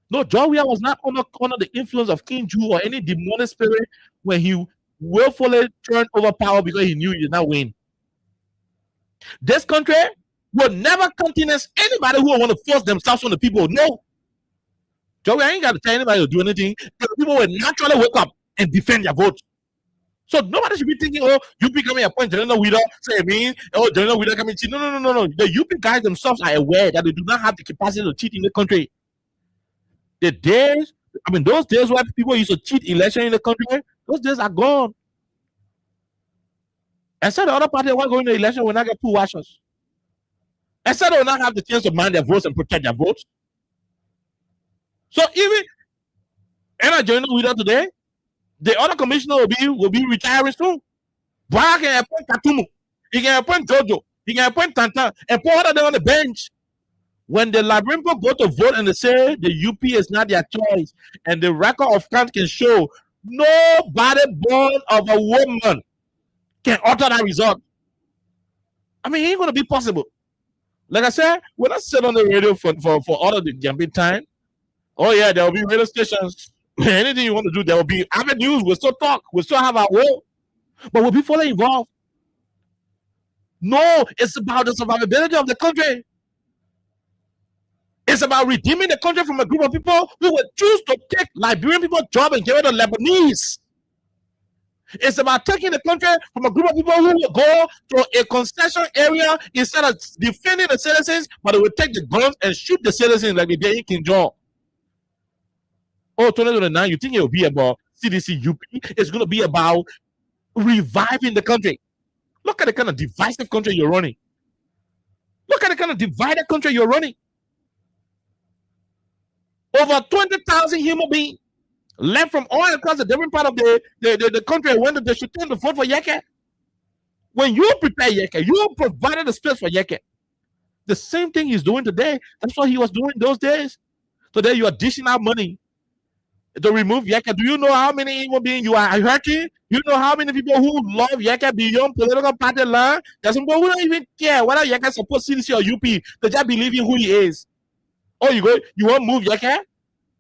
No, John Weah was not under the influence of King Jew or any demonic spirit when he willfully turned over power because he knew he did not win. This country will never countenance anybody who will want to force themselves on the people. No. Joey, I ain't got to tell anybody to do anything. The people will naturally wake up and defend their vote. So nobody should be thinking, oh, UP coming a point, General Widow, say me, oh, General Widow coming cheat. No. The UP guys themselves are aware that they do not have the capacity to cheat in the country. Those days where people used to cheat election in the country, those days are gone. And so the other party who are going to election will not get two washers. And so they will not have the chance to mind their votes and protect their votes. So even Anna General Widow today, the other commissioner will be retiring soon. Buhari can appoint Katumu, he can appoint Jojo, he can appoint Tantan, and put all of them on the bench. When the Liberian people go to vote and they say the UP is not their choice, and the record of count can show nobody born of a woman can alter that result. I mean, it ain't going to be possible. Like I said, when I sit on the radio for all of the campaign time, oh yeah, there will be radio stations. Anything you want to do, there will be avenues. We'll still talk. We'll still have our will. But will be fully involved? No, it's about the survivability of the country. It's about redeeming the country from a group of people who would choose to take Liberian people's job and give it to Lebanese. It's about taking the country from a group of people who will go to a concession area instead of defending the citizens, but they will take the guns and shoot the citizens like they did in King John. Oh, 2029, you think it will be about CDC UP? It's going to be about reviving the country. Look at the kind of divisive country you're running. Look at the kind of divided country you're running. Over 20,000 human beings left from all across the different part of the country when they should turn to vote for Yeke. When you prepare Yeke, you provided the space for Yeke. The same thing he's doing today. That's what he was doing those days. Today you are dishing out money to remove Yeke. Do you know how many human beings you are hurting? You know how many people who love Yeke beyond political party line? There's some people who don't even care whether Yeke supports CDC or UP. They just believe in who he is. Oh, you want to move Yeke?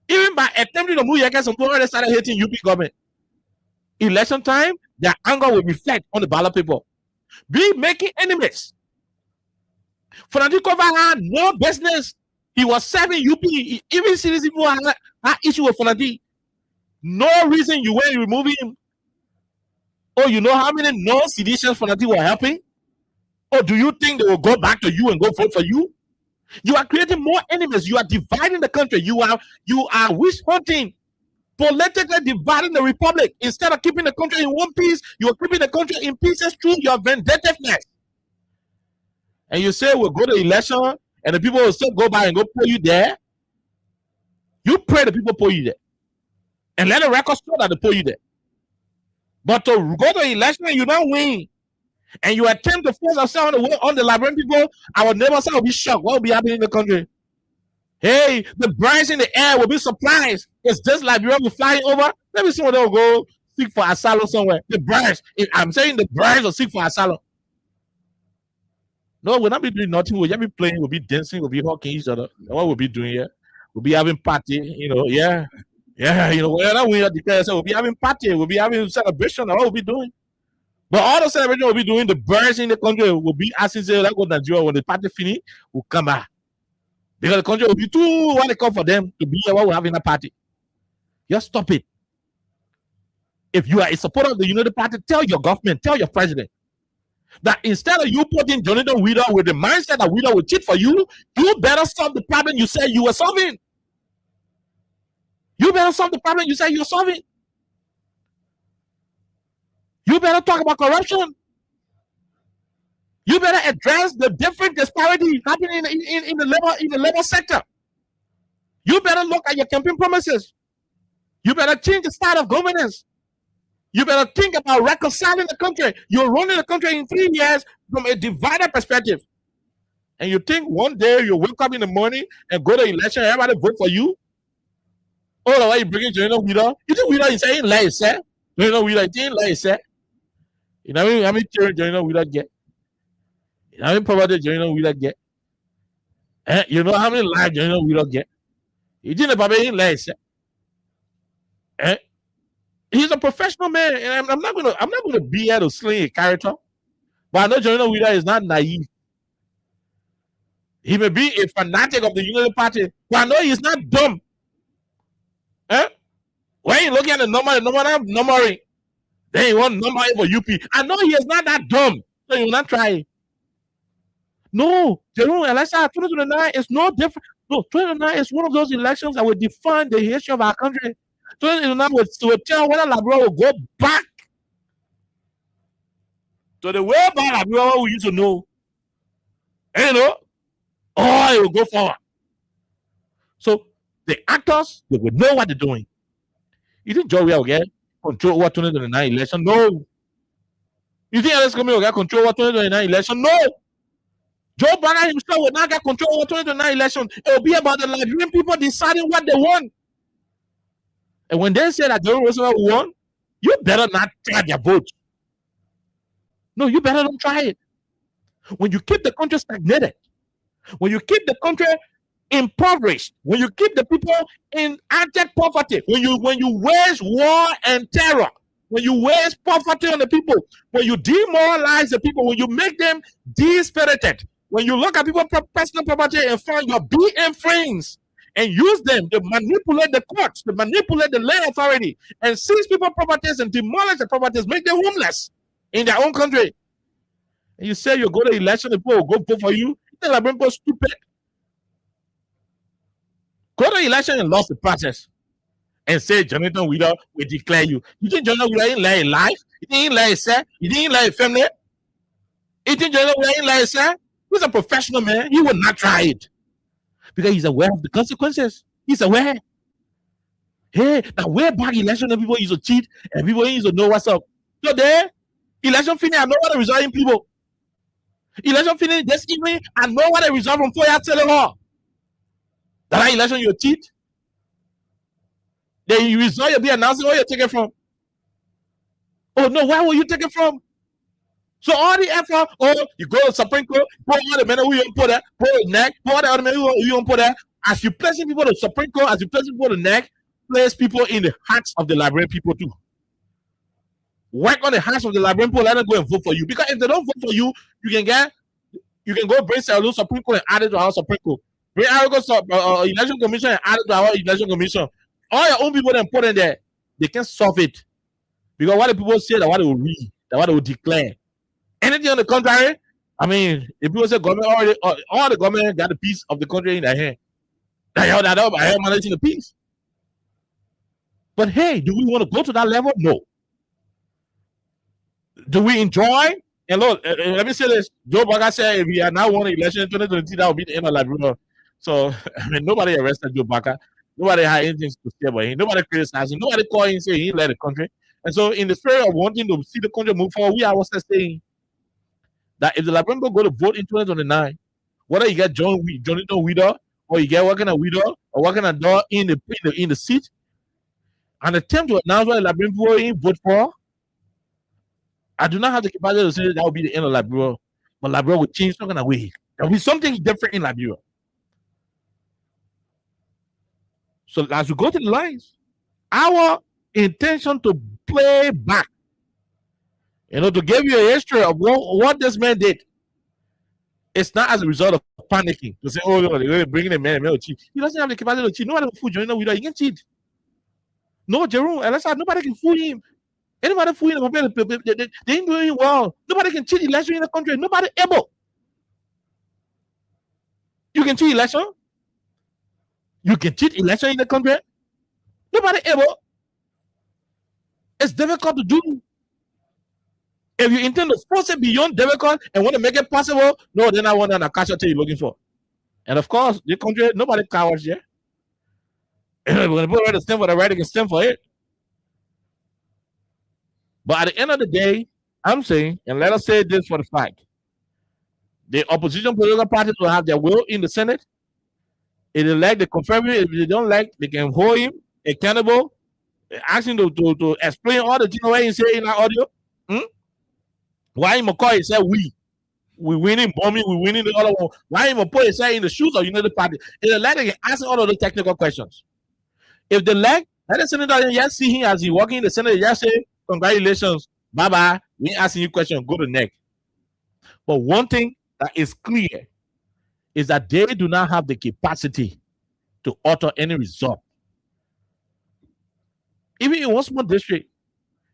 Even by attempting to move Yeke, some people already started hating UP government. Election time, their anger will reflect on the ballot people. Be making enemies. Fonadi Kova had no business. He was serving UP. Even CDC people had issue with Fonadi. No reason you went removing him. Oh, you know how many non-seditious Fonadi were helping? Or do you think they will go back to you and go vote for you? You are creating more enemies. You are dividing the country. You are wish hunting, politically dividing the republic. Instead of keeping the country in one piece, you are keeping the country in pieces through your vendettiveness. And you say we'll go to election, and the people will still go by and go pull you there. You pray the people pull you there, and let the record show that they pull you there. But to go to election and you don't win, and you attempt to force yourself on the Liberian people, our neighbors will be shocked. What will be happening in the country? Hey, the birds in the air will be surprised. It's just Liberia will flying over. Maybe someone will go seek for asylum somewhere. The birds, I'm saying the birds will seek for asylum. No, we'll not be doing nothing. We'll just be playing, we'll be dancing, we'll be hugging each other. What we'll be doing here? We'll be having party, yeah. Yeah, whenever we declare, we'll be having party, we'll be having celebration, what we'll be doing. But all the celebration we'll be doing, the birds in the country will be asking, say, let's go to Nigeria. When the party finish, we'll come back. Because the country will be too welcome for them to be here while we're having a party. Just stop it. If you are a supporter of the United Party, tell your government, tell your president, that instead of you putting Jonathan Wieder with the mindset that Wieder will cheat for you, you better solve the problem you said you were solving. You better solve the problem you said you're solving. You better talk about corruption. You better address the different disparity happening in the labor sector. You better look at your campaign promises. You better change the style of governance. You better think about reconciling the country. You're running the country in 3 years from a divided perspective. And you think one day you wake up in the morning and go to election and everybody vote for you? Oh, the way you bring in Jonathan Wieder? You think Vida is saying lie, sir? Jonathan Vida is saying lie, sir? You know how many children Jonathan Vida get? You know how many poverty Jonathan Vida get? You know how many lives Jonathan Vida get? You think the Baba ain't lie, sir? He's a professional man, and I'm not gonna be here to sling a character. But I know Jonathan Vida is not naive. He may be a fanatic of the United Party, but I know he's not dumb. When you look at the numbering, then you want number for UP. I know he is not that dumb, so you will not try it. No, Jerome, like I said, 2029 is no different. No, 2029 is one of those elections that will define the history of our country. 2029 will tell whether Liberia will go back to the way back Liberia we used to know. And or it will go forward. So the actors, they will know what they're doing. You think Joe will get control over 2029 election? No. You think Alex Comey will get control over 2029 election? No. Joe Biden himself will not get control over 2029 election. It will be about the Liberian people deciding what they want. And when they say that Jerome Roosevelt won, you better not try their vote. No, you better not try it. When you keep the country stagnated, when you keep the country impoverished, when you keep the people in abject poverty, when you wage war and terror, when you waste poverty on the people, when you demoralize the people, when you make them dispirited, when you look at people's personal property and find your BM friends and use them to manipulate the courts, to manipulate the land authority, and seize people's properties and demolish the properties, make them homeless in their own country. And you say you go to election, the people will go vote for you. You think Liberian people stupid? Go to election and lost the process and say Jonathan Vida will declare you. You think Jonathan Vida ain't like life? You think he ain't like sir? You think he ain't like family? You think Jonathan Vida ain't like sir? He's a professional man. He will not try it because he's aware of the consequences. He's aware. Hey, now way back election, people used to cheat and people used to know what's up. So there, election finish, I know what the result in people. Election finish this evening, I know what the result from 4 years telling her. That election you cheat. Then you result you'll be announcing where you're taking from. Oh no, where will you take it from? So all the effort, you go to Supreme Court, put all the men who you don't put there, put the neck, put all the other men who you don't put there. As you placing people to Supreme Court, as you placing people to the neck, place people in the hearts of the Liberian people too. Work on the hearts of the Liberian people, let them go and vote for you. Because if they don't vote for you, you can go bring Sarah Supreme Court and add it to our Supreme Court. Bring our election commission and add it to our election commission. All your own people then put in there, they can solve it. Because what the people say, that what they will read, that what they will declare. Anything on the contrary, I mean, if people say government already, all the government got a piece of the country in their hand. I am managing the peace. But hey, do we want to go to that level? No. Do we enjoy? And look, let me say this. Joe Biden said if we are now won the election in 2023, that will be the end of Liberia. So, I mean, nobody arrested Joe Biden. Nobody had anything to say about him. Nobody criticized him. Nobody called him and said he led the country. And so, in the spirit of wanting to see the country move forward, we are also saying that if the Liberian go to vote in 2029, whether you get Jonathan Widow or you get working at Widow or working at Door in the seat, and attempt to announce what the Liberian people vote for, I do not have the capacity to say that will be the end of Liberia, but Liberia will change some kind of way. There will be something different in Liberia. So as we go to the lines, our intention to play back, to give you a history of what this man did, it's not as a result of panicking to say, oh, no, they're bringing a man will cheat. He doesn't have the capacity to cheat. Nobody can fool Jonathan Widow. He can cheat. No, Jerome, nobody can fool him. Anybody fool him, they ain't doing well. Nobody can cheat election in the country. Nobody able. You can cheat election. You can cheat election in the country. Nobody able. It's difficult to do. If you intend to force it beyond difficult and want to make it possible, no, then I want an casualty you're looking for. And of course, the country, nobody cowards here. When people ready to stand for the right, they can stand for it. But at the end of the day, I'm saying, and let us say this for the fact, the opposition political parties will have their will in the Senate. If they like, they confirm it. If they don't like, they can hold him accountable, ask him to explain all the things why he say in that audio. Why McCoy said we winning bombing, we winning the other one. Why McCoy say in the shoes of United Party? If they like, they can ask all of the technical questions. If they like, let the senator just see him as he walking in the Senate, just say, congratulations, bye-bye, we ain't asking you questions, go to next. But one thing that is clear is that they do not have the capacity to alter any result. Even in one small district,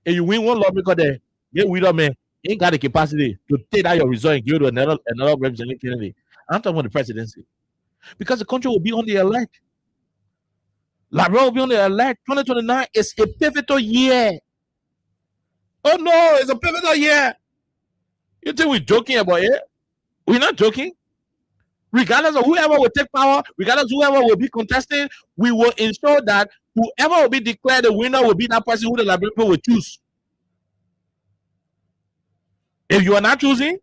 if you win one lawmaker there, get Widow man, ain't got the capacity to take out your result and give it to another representative candidate. I'm talking about the presidency. Because the country will be on the elect. Liberia will be on the elect. 2029 is a pivotal year. Oh no, it's a pivotal year. You think we're joking about it? We're not joking. Regardless of whoever will take power, regardless of whoever will be contesting, we will ensure that whoever will be declared the winner will be that person who the Liberian people will choose. If you are not choosing,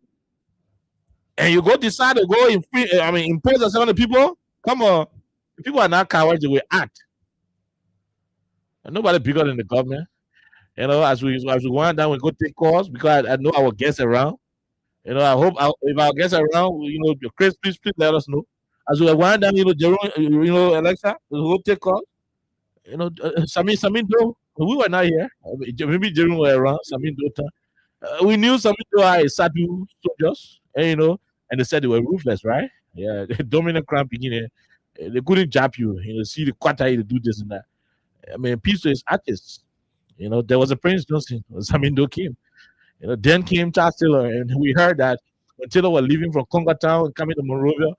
and you go decide to go impose on some of the people, come on. If people are not cowards, they will act. And nobody bigger than the government. As we wind down, we go take calls because I know our guests around. I hope if our guests around, Chris, please let us know. As we wind down, Jerome, Alexa, we go take calls. Samin Do, we were not here. Maybe Jerome were around. Samin Do. We knew Samin Do are Sadu soldiers, and they said they were ruthless, right? Yeah, the dominant crown beginning. They couldn't jab you. See the quarter to do this and that. I mean, peace to his artists. There was a Prince Johnson, Samin Do came. Then came Charles Taylor, and we heard that when Taylor was leaving from Congo Town and coming to Monrovia,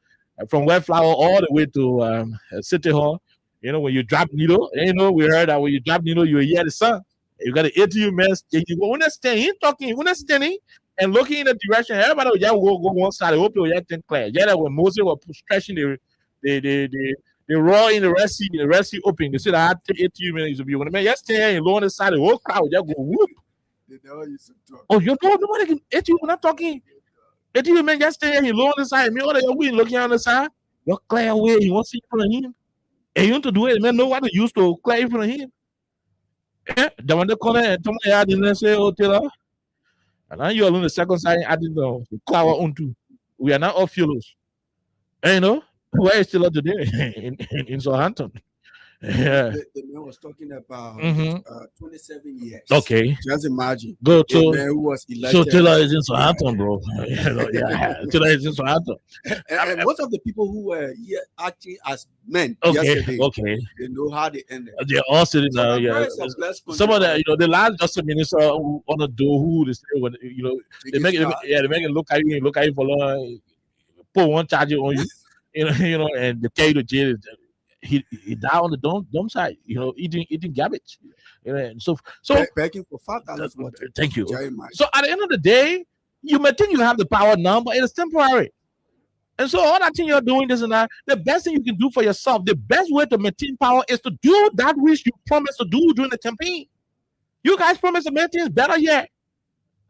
from Westflower all the way to City Hall, when you drop needle, we heard that when you drop needle, you hear the sun. You got the ATU man, you go understand, talking, understanding, and looking in the direction. Everybody will just go one side. I hope you will think clear. Yeah, when Moses was stretching the raw in the Red Sea open. They said I had 8 minutes to be when the man just stand and low on the side, the whole crowd would just go whoop. Oh, nobody can 8 we're not talking. 8 man just stand and low on the side. Me all the we looking on the side. You clear away. You want to see in front of him. And you want to do it, man. Nobody used to clear in front of him. The one the corner and somebody had in say, oh Taylor. And now you're on the second side, I didn't know the cloud on too. We are not all fellows. And where is Taylor today? in Southampton. Yeah. The man was talking about Mhm. 27 years. Okay. Just imagine Go a to man who was so elected. Taylor is in Southampton, bro. Yeah. Taylor is in Southampton. And most of the people who were here acting as men Okay. yesterday, Okay. they know how they ended. They're all sitting So there. Yeah. Nigeria is a blessed country. Some of the, the last justice minister who on the door who they say when they make it, they make it look at you for long, put one charge on you, and they carry you to jail. He died on the dump side, eating garbage, and so begging for $5 water. Thank you. Jeremiah. So at the end of the day, you may think you have the power now, but it is temporary. And so all that thing you're doing this and that, the best thing you can do for yourself, the best way to maintain power is to do that which you promised to do during the campaign. You guys promised to make things better yet.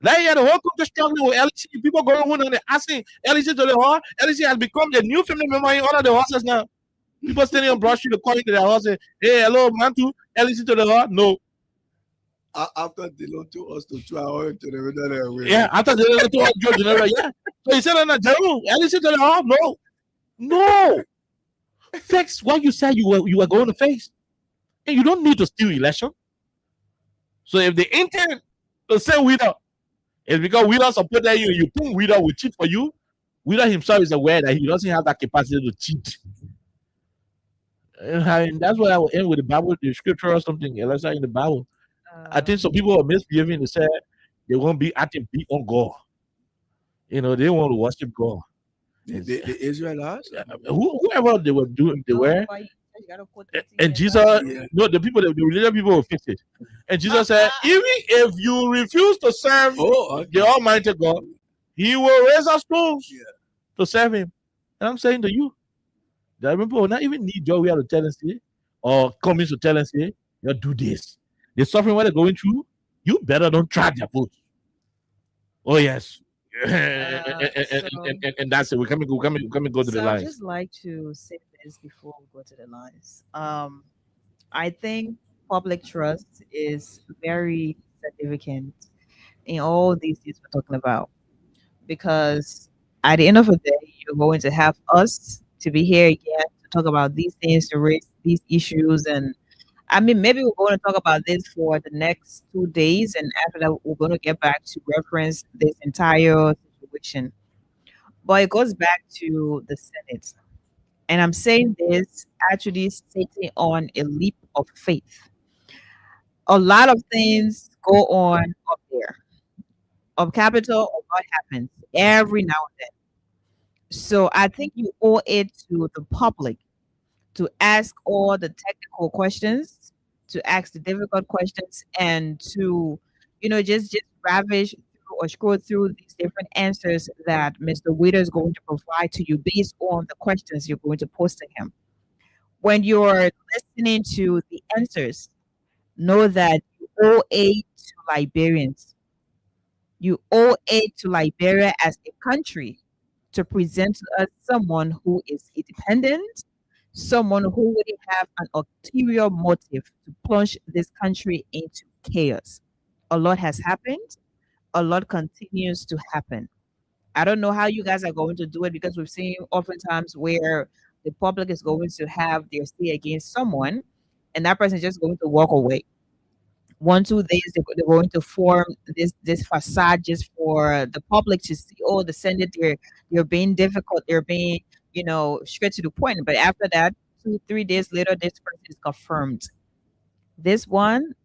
That year, the whole country struggling with LEC. People going home and they're asking LEC to the horse. LEC has become the new family member in all of the horses now. People standing on Broad Street, calling to their horse, say, hey, hello, Mantu, LEC to the horse? No. After they loaned to us to 2 hours to the middle. Yeah, after they loaned to us, yeah. So he said, LEC to the horse? No. No. Fix what you said you were going to face. And you don't need to steal election. So if the intent to send Wheeler is because Wheeler supported you, you think Wheeler will cheat for you, Wheeler himself is aware that he doesn't have that capacity to cheat. And that's why I will end with the Bible, the scripture or something, election in the Bible. I think some people are misbehaving. They say they won't be acting beat on God. They want to worship God. The Israelites? Whoever they were doing, they were. And Jesus, the people, the religious people will fix it. And Jesus said, even if you refuse to serve the Almighty God, He will raise us stones to serve Him. And I'm saying to you, that people will not even need your way to tell us or come in to tell us, you do this. The suffering what they're going through, you better don't try their foot. Oh yes. And that's it. We're coming go to the lines. I'd just like to say this before we go to the lines. I think public trust is very significant in all these things we're talking about, because at the end of the day, you're going to have us to be here again to talk about these things, to raise these issues. And I mean, maybe we're going to talk about this for the next 2 days, and after that, we're going to get back to reference this entire situation. But it goes back to the Senate. And I'm saying this actually sitting on a leap of faith. A lot of things go on up there. Of Capitol, a lot happens every now and then. So I think you owe it to the public to ask all the technical questions, to ask the difficult questions, and to, just ravish through or scroll through these different answers that Mr. Witter is going to provide to you based on the questions you're going to pose to him. When you're listening to the answers, know that you owe it to Liberians. You owe it to Liberia as a country to present to us someone who is independent, someone who wouldn't have an ulterior motive to plunge this country into chaos. A lot has happened. A lot continues to happen. I don't know how you guys are going to do it, because we've seen oftentimes where the public is going to have their say against someone, and that person is just going to walk away. 1-2 days they're going to form this facade just for the public to see. Oh, the Senate, they're being difficult, they're being straight to the point. But after that, 2-3 days later, this person is confirmed. This one,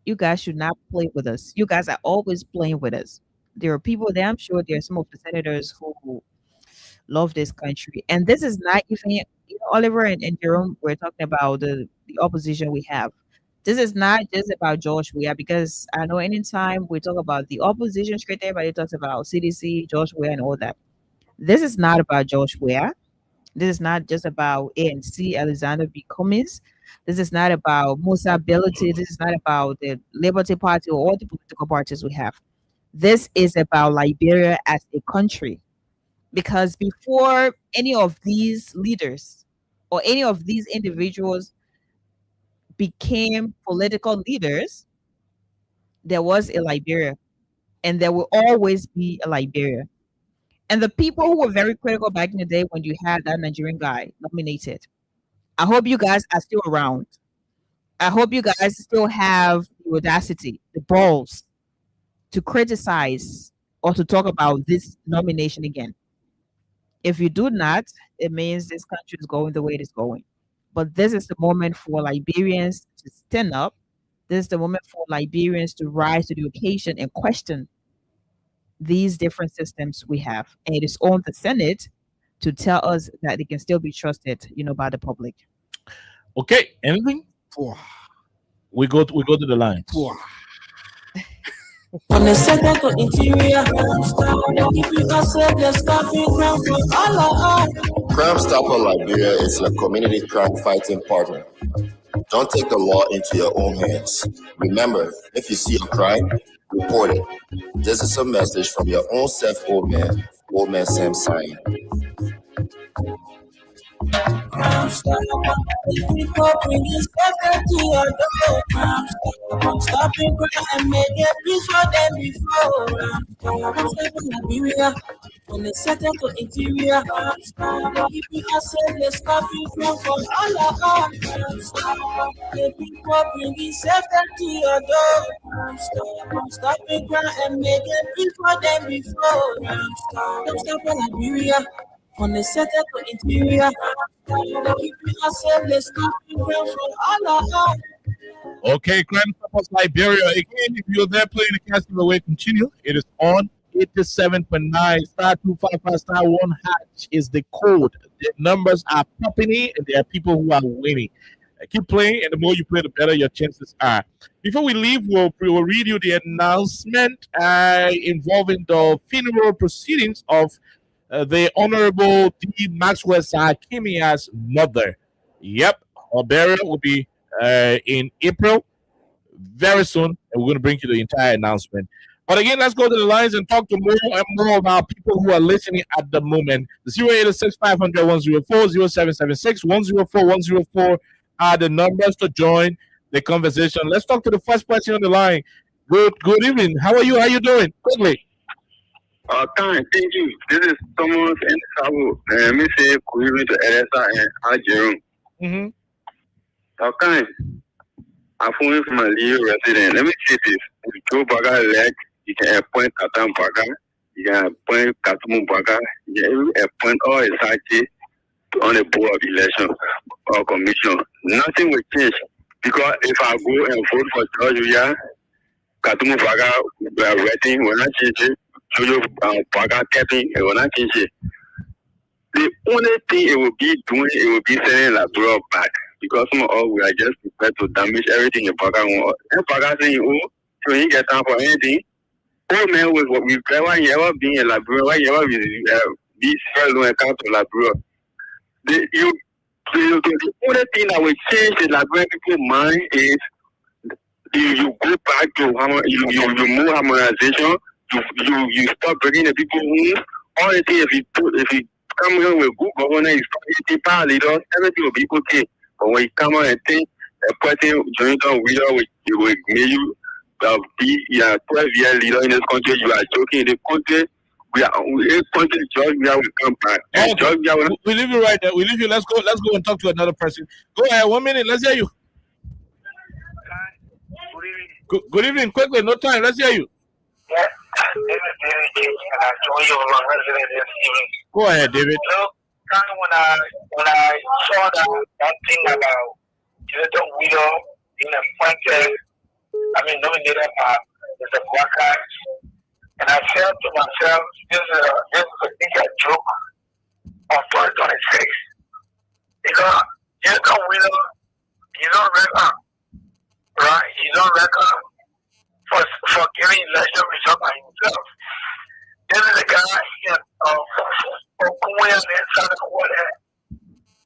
you guys should not play with us. You guys are always playing with us. There are people there, I'm sure there are some of the senators who love this country. And this is not even, Oliver and Jerome, we're talking about the opposition we have. This is not just about George Weah, because I know anytime we talk about the opposition straight there, everybody talks about CDC, George Weah, and all that. This is not about George Weah. This is not just about ANC, Alexander B. Cummings. This is not about Musa Ability. This is not about the Liberty Party or all the political parties we have. This is about Liberia as a country. Because before any of these leaders or any of these individuals became political leaders, there was a Liberia, and there will always be a Liberia. And the people who were very critical back in the day when you had that Nigerian guy nominated, I hope you guys are still around. I hope you guys still have the audacity, the balls to criticize or to talk about this nomination again. If you do not, it means this country is going the way it is going. But this is the moment for Liberians to stand up. This is the moment for Liberians to rise to the occasion and question these different systems we have. And it is on the Senate to tell us that they can still be trusted, by the public. Okay, anything? We go to the lines. On the second to interior, if you accept the stopping ground for all. Crime Stopper Liberia is your community crime fighting partner. Don't take the law into your own hands. Remember, if you see a crime, report it. This is a message from your own self, Old Man Sam Sign. Crime Stopper, people bringing stuff to your door. Crime Stopper, stopping crime and make it peace for them before. Crime Stopper Liberia. On the second to interior, if you accept the stopping ground for all. The people bringing safety to your door. Stopping ground and make it peace for them before. Crime Stopper Liberia. On the second to interior, if you accept the stopping ground for all. Okay, Crime Stoppers Liberia. Again, if you're there playing the casting away, continue. It is on 87.9 star 255 star 1 hatch is the code. The numbers are popping in, and there are people who are winning. Keep playing, and the more you play, the better your chances are. Before we leave, we'll read you the announcement involving the funeral proceedings of the Honorable D. Maxwell Sakimia's mother. Yep, her burial will be in April, very soon, and we're going to bring you the entire announcement. But again, let's go to the lines and talk to more and more about people who are listening at the moment. 0806 500 104, 0776 104 104 are the numbers to join the conversation. Let's talk to the first person on the line. Good evening. How are you? How are you doing? Quickly. Thank you. This is Thomas and Sabo. Let me say good evening to Elisa and Jerome. Okay. I'm phoning from a Leo resident. Let me say this. If Joe Baga elect, you can appoint Katam Baga, you can appoint Katumu Baga, you can appoint all his party on the board of election or commission. Nothing will change. Because if I go and vote for Georgia, Katumu Baga, we are waiting, we're not changing. Jojo Baga Kevin, it will not change it. The only thing it will be doing, it will be sending Labrador back. Because some of us, we are just prepared to damage everything in Baga. If Baga saying, so he get time for anything, man, with what we never being a Labrador, why you ever be fair account to Labrador. The only thing that will change the Labrador people's mind is you go back to you move harmonization. You stop breaking the people home. All the things if you come here with good governance, you start power leaders, everything will be okay. But when you come out and think a person Jonathan Wheeler will make you be 12-year leader in this country, you are joking. In the country, Georgia will come back. Okay. Georgia will... We leave you right there. We leave you. Let's go and talk to another person. Go ahead. 1 minute. Let's hear you. Good evening. Quickly. No time. Let's hear you. Yeah. Go ahead, David. When I saw that thing about Jonathan Wheeler being appointed, nominated as a worker, and I said to myself, this is a bigger joke of 2026. Because Jonathan Wheeler, he's on record, right? He's on record for giving election result by himself. This is a guy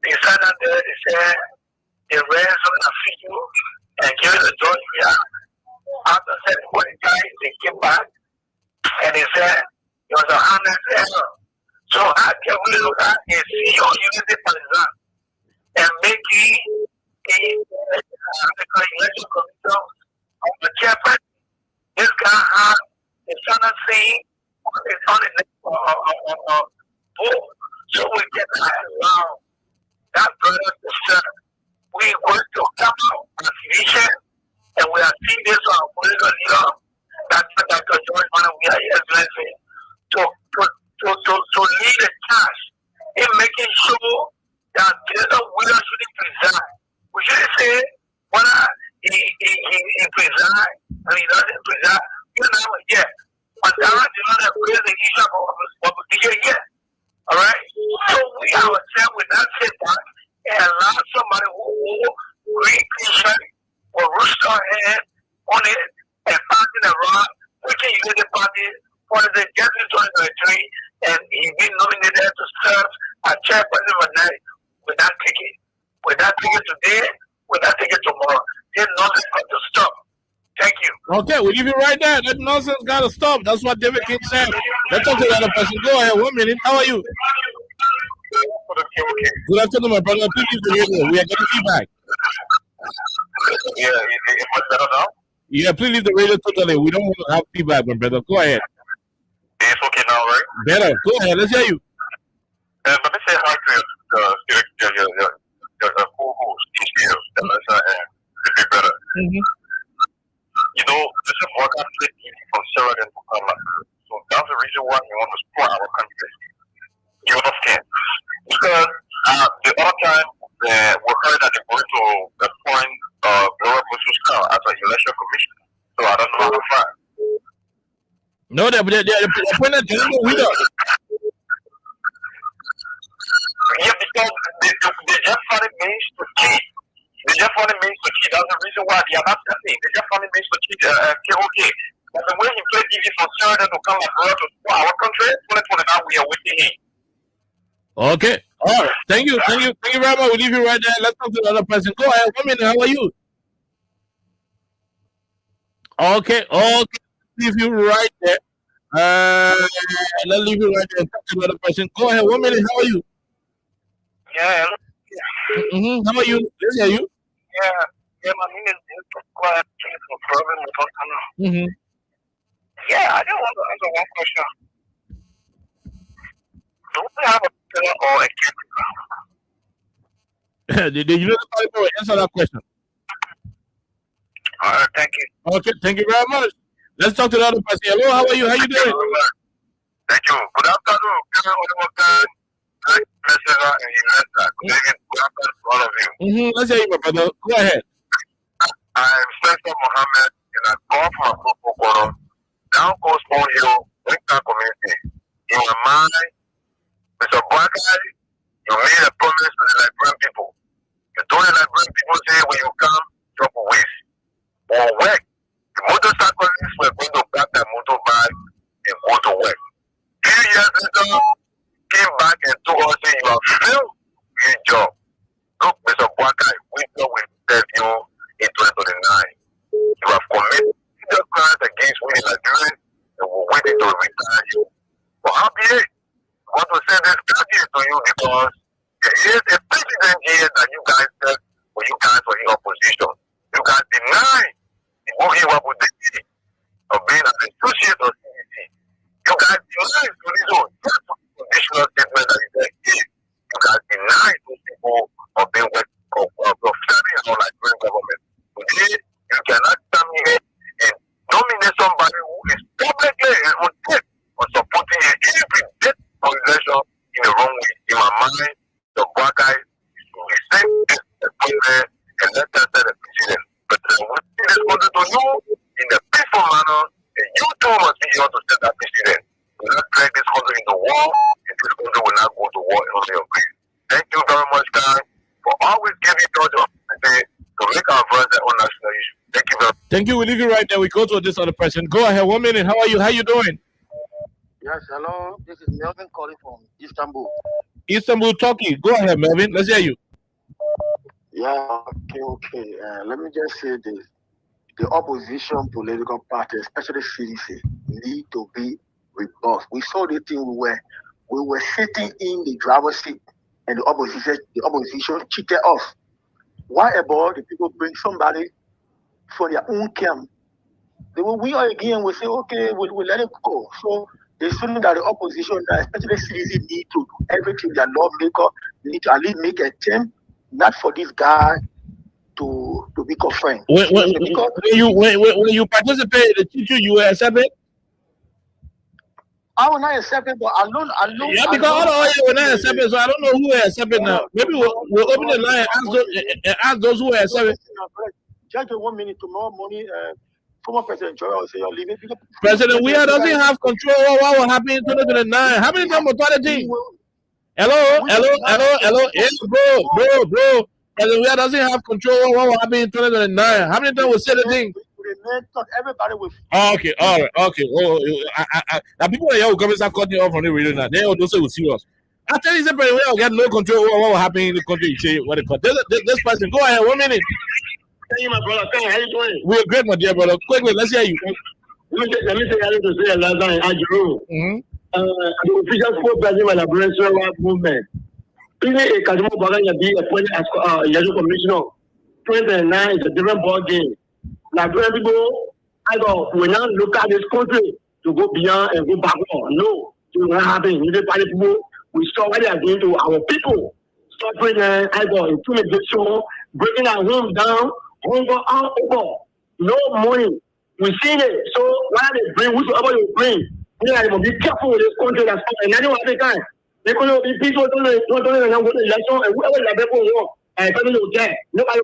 they signed out there, they said they ran some of the and gave it to Georgia. After 40 guys, they came back and they said it was a honest error. So how can we look at a CEO unity partisan and making a election commission of the chairman? This guy has a son saying it's on the board. So we can allow that brother to serve we going to come out as vision, and we are seeing this from our political leader, Dr. George Manneh, we are excellency, to lead the charge in making sure that the winner shouldn't preside. We shouldn't say whether he preside and he doesn't preside. You know, yeah. But that is not raise the issue of the year. All right? So we ourselves will not sit back and allow somebody who read patient or rush our head on it and passing around, which is the party for the get in 2023, and he been nominated to serve as chairperson of the night with that ticket. With that ticket today, with that ticket tomorrow. There's nothing got to stop. Thank you. Okay, we'll leave it right there. That nonsense got to stop. That's what David King said. Let's talk to the other person. Go ahead. 1 minute. How are you? Good afternoon, my brother. Please leave the radio. We are getting feedback. Yeah, it much better now? Yeah, please leave the radio totally. We don't want to have feedback, my brother. Go ahead. It's okay now, right? Better. Go ahead. Let's hear you. Let me say hi to your co-host, and be better. You know, this is what I'm taking from Sheridan to Kama. So that's the reason why we want to support our country. You understand? Because the other time we heard that they're going to appoint Laura Bususka as an election commissioner. So I don't know how far. No, they're appointed General Widow. Yeah, because they just found it means to cheat. They just found it means to cheat. That's the reason why they are not testing. They just found it means to cheat. Okay. But the way he played TV from Sheridan to come abroad to support our country, 2029, we are waiting him. Okay. All right. Thank you. Thank you very much. We'll leave you right there. Let's talk to the other person. Go ahead. 1 minute. How are you? Okay. Leave you right there. Let's leave you right there and talk to the other person. Go ahead. 1 minute. How are you? Yeah. How are you? Let's hear you. Yeah, my name is Quiet. Yeah, I just want to answer one question. Do we have a pillar or a camera? Did you know the Bible? Answer that question. All right, thank you. Okay, thank you very much. Let's talk to the other person. Hello, how are you? How you doing? Thank you. Good afternoon. Good afternoon, all of you. Let's hear you, my brother. Go ahead. I'm Spencer Mohammed, and I come from Kokoro, down Coast Bone Hill, Winter Community. In my mind, Mr. Boakai, you made a promise to the Liberian people. You told the Liberian people, say, when you come, drop a waste. Or work. The motorcyclists were going to grab their motorbike and go to work. 2 years later, came back and told us, say, you have failed your job. Look, Mr. Boakai, we know we serve you in 2029. You have committed the crimes against women in Nigeria and we're waiting to retire you. But happy, I want to send this message to you because there is a precedent here that you guys said when you guys were in opposition. You guys denied the movie Wabudeki of being an associate of CDC. You guys denied to this own conditional statement that you said, you guys denied those people of being serving our Nigerian government. Today, you cannot come here and nominate somebody who is publicly on tape or supporting a debt organization in the wrong way. In my mind, the black guy is to rescind this appointment and let us set a precedent. But we see this going to you in a peaceful manner, and you too must be here to set that precedent. Do not drag this country into war, and this country will not go to war on your grace. Thank you very much, guys, for always giving us the opportunity to make our voice on national issue. Thank you very much. Thank you. We leave you right there. We go to this other person. Go ahead. 1 minute. How are you? How you doing? Yes, hello. This is Melvin calling from Istanbul. Istanbul, Turkey. Go ahead, Melvin. Let's hear you. Yeah, okay. Let me just say this. The opposition political party, especially CDC, need to be rebuffed. We saw the thing we were sitting in the driver's seat and the opposition cheated us. Why about the people bring somebody for their own camp? We are again, we say, okay, we'll let it go. So they shouldn't that the opposition, especially CDC, need to do everything. Their lawmaker need to at least make a attempt, not for this guy to be confirmed. When you participate, they teach you were accepted. I will not accept it, but I know. Yeah, because all you will not accept it, so I don't know who will accept it now. Maybe we'll open the line and ask those who will accept it. Just 1 minute tomorrow morning. Former President Joy will say you're leaving. President Weah doesn't have control over what will happen in 2029. How many times will the thing? Hello. Hey, bro. President Weah doesn't have control over what will happen in 2029. How many times will say the thing? Everybody will. Oh, okay, all right, okay. Oh, now people are here coming start cutting off on the radio now. They all don't say we're serious. I tell you, the President Weah will get no control over what will happen in the country. You say what they cut. This person, go ahead. 1 minute. Thank you, my brother. How you doing? We're great, my dear brother. Quickly, let's hear you. Let me say I need to say last time in Ajuru. The official spokesperson of the Liberation movement. Even a Kadimo Baganya be appointed as Yasu Commissioner. 2009 is a different ball game. Nigerian people, we now look at this country to go beyond and go backward. No, it will not happen. People, we saw what they are doing to our people. Suffering intimidation, breaking our homes down, hunger all over. No money. We see it. So why they bring whosoever you bring? We have to be careful with this country that's coming. And I don't have time. They're going to be people don't go to election and whoever the people want. And family will get. Nobody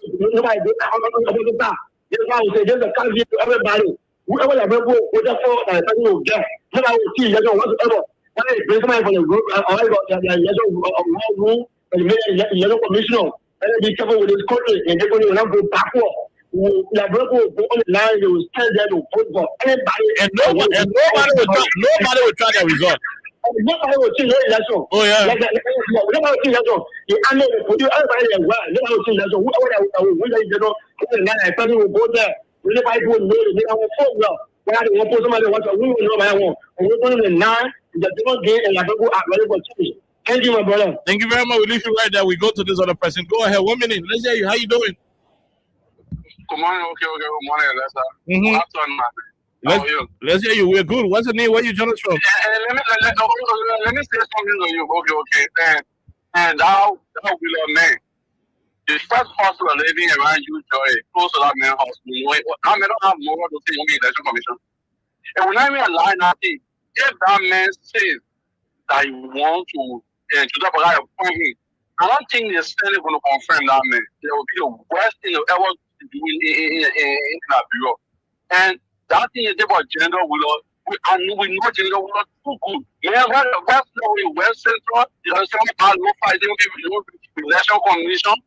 that. That's why we say there's a caveat to everybody. Whoever the people will just for and family will get. Nobody will see election whatsoever. Why they bring somebody from the group or the election of rule and make a yellow commissioner. And be careful with this country and they're going to go backward. The people will go on the line, they will stand there to vote for anybody. And nobody will try their result. Nobody will see no election. Oh, yeah. Nobody will see election. The army will put you everybody as well. Nobody will see election. Whoever will win the election, the family will go there. Nobody will know the nigga will fall well. When I want somebody wants to win, nobody want. And we're going to the 9, the different game, and the people are ready for change. Thank you, my brother. Thank you very much. We leave you right there. We go to this other person. Go ahead. 1 minute. Let's hear you. How you doing? Good morning. Okay. Good morning, Lester. Good afternoon, man. How are you? Let's hear you. We're good. What's the name? Where you joining us from? Let me say something to you. Okay. And thou will man. The first hospital living around you, Joy, close to that main hospital. I may not have more to say on the election commission. And when I mean a line, I think if that man says that you want to that appoint him, I don't think the Senate going to confirm that man. It will be the worst thing they'll ever do in that bureau. And that thing is about gender will we know gender will not too good. Yeah, West Central, the other side of the election commission.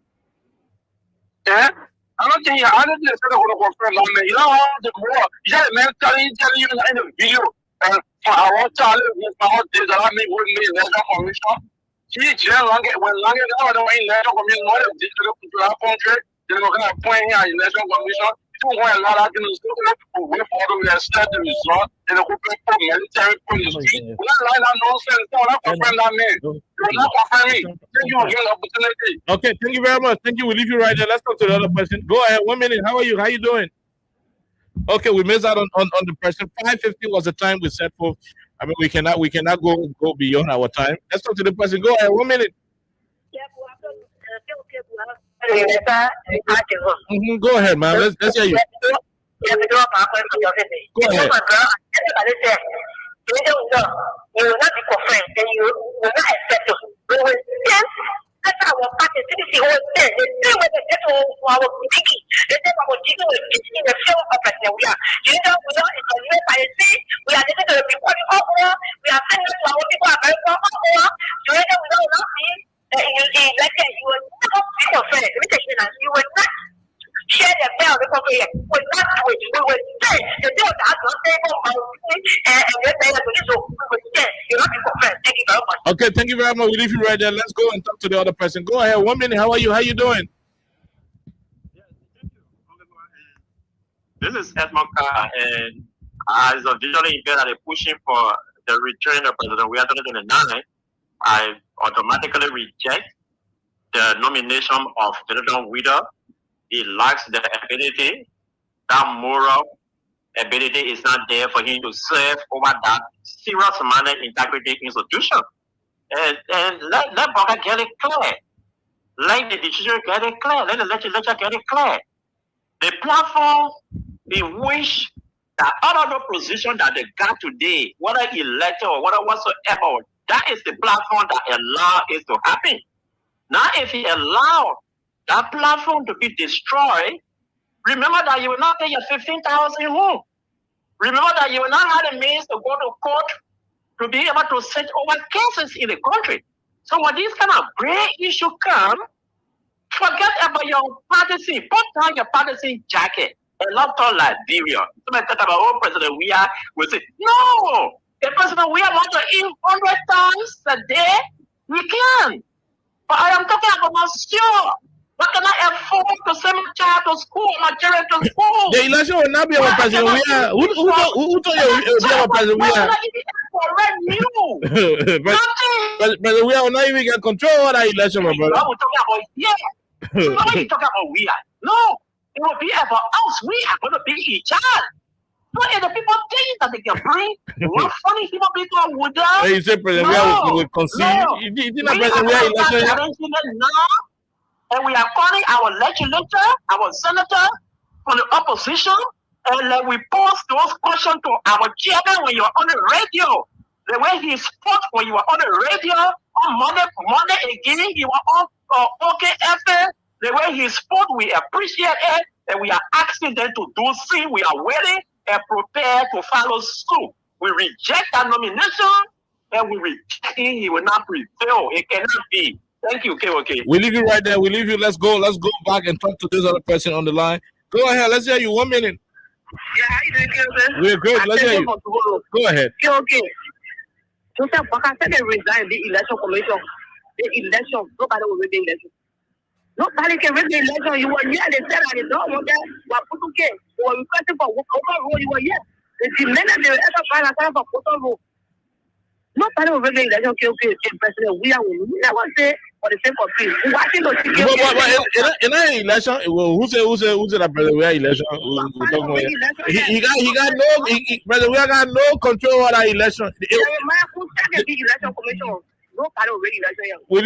Yeah, I don't think the Senate going to confirm that man. You know how the war, yeah, man telling you in the video, and for our child, for our days that I make with me election commission. When long I don't election commission, what is this country? They're going to appoint here election commission. You want a lot of things to do. We follow the set the result and the people military police. We're not like that nonsense. We're not confirm that man. You're not confirming. Thank you again, opportunity. Okay, thank you very much. Thank you. We leave you right there. Let's talk to the other person. Go ahead. 1 minute. How are you? How you doing? Okay, we missed out on the person. 5:50 was the time we set for. I mean, we cannot go beyond our time. Let's talk to the person. Go ahead. 1 minute. Go ahead, man. Let's hear you. Go ahead. You will not be confirmed and you will not accept it. We will stand as our party citizen will stand. The same way they get to our digging. The same our digging will get in the field of President Weah. You know, we are in the new policy. We are getting to the report over. We are sending to our people are very far over. You know, we don't know you will not be confirmed. You will not share the bell because we will not do it. We will stay. The deal that not able and we're saying that we will stay. You're not be confirmed. Thank you very much. Okay, thank you very much. We leave you right there. Let's go and talk to the other person. Go ahead. 1 minute. How are you? How you doing? This is Edmond Carr, and as a visually impaired that are pushing for the return of President Weah 2029, I automatically reject the nomination of Jonathan Weah. He lacks the ability, that moral ability is not there for him to serve over that serious manner integrity institution. And let Boga get it clear. Let the decision get it clear. Let the legislature get it clear. The platform in which that other position that they got today, whether elected or whatever whatsoever, that is the platform that allow it to happen. Now, if you allow that platform to be destroyed, remember that you will not pay your 15,000 home. Remember that you will not have the means to go to court to be able to set over cases in the country. So when this kind of great issue come, forget about your partisan. Put down your partisan jacket and not talk Liberia. Somebody talk about, oh, President Weah will say, no, the President Weah wants to eat 100 times a day. We can. But I am talking about monsieur. What can I afford to send my child to school, my children to school? The election will not be about President Weah. Who told you it will be about President Weah? President Weah will not even get control of that election, my brother. We're talking about, yeah. What are you talking about Weah? No, it will be about us. We are going to be in charge. So if the people think that they can bring what funny human people would do. You say President Weah will concede. You think that President Weah election now? And we are calling our legislator, our senator from the opposition, and we post those questions to our chairman when you're on the radio. The way he spoke when you were on the radio on Monday again, he was on OKFM. The way he spoke, we appreciate it, and we are asking them to do see. We are waiting and prepared to follow suit. We reject that nomination, and we reject him. He will not prevail. It cannot be. Thank you, KOK. We leave you right there. We leave you. Let's go back and talk to this other person on the line. Go ahead. Let's hear you. 1 minute. Yeah, how you doing, KOK? We're good. Let's hear you. Go ahead. KOK. Joseph Baka said they resigned the election commission. The election, nobody will win the election. Nobody can win the election. You were here. They said that they don't want that. You were requesting for overrule. You were here. They demanded the extra final for overrule. Nobody will win the election. KOK. President Weah will never say for the sake of peace. In that election, who said that President Weah election? He got no. President Weah got no control over that election. We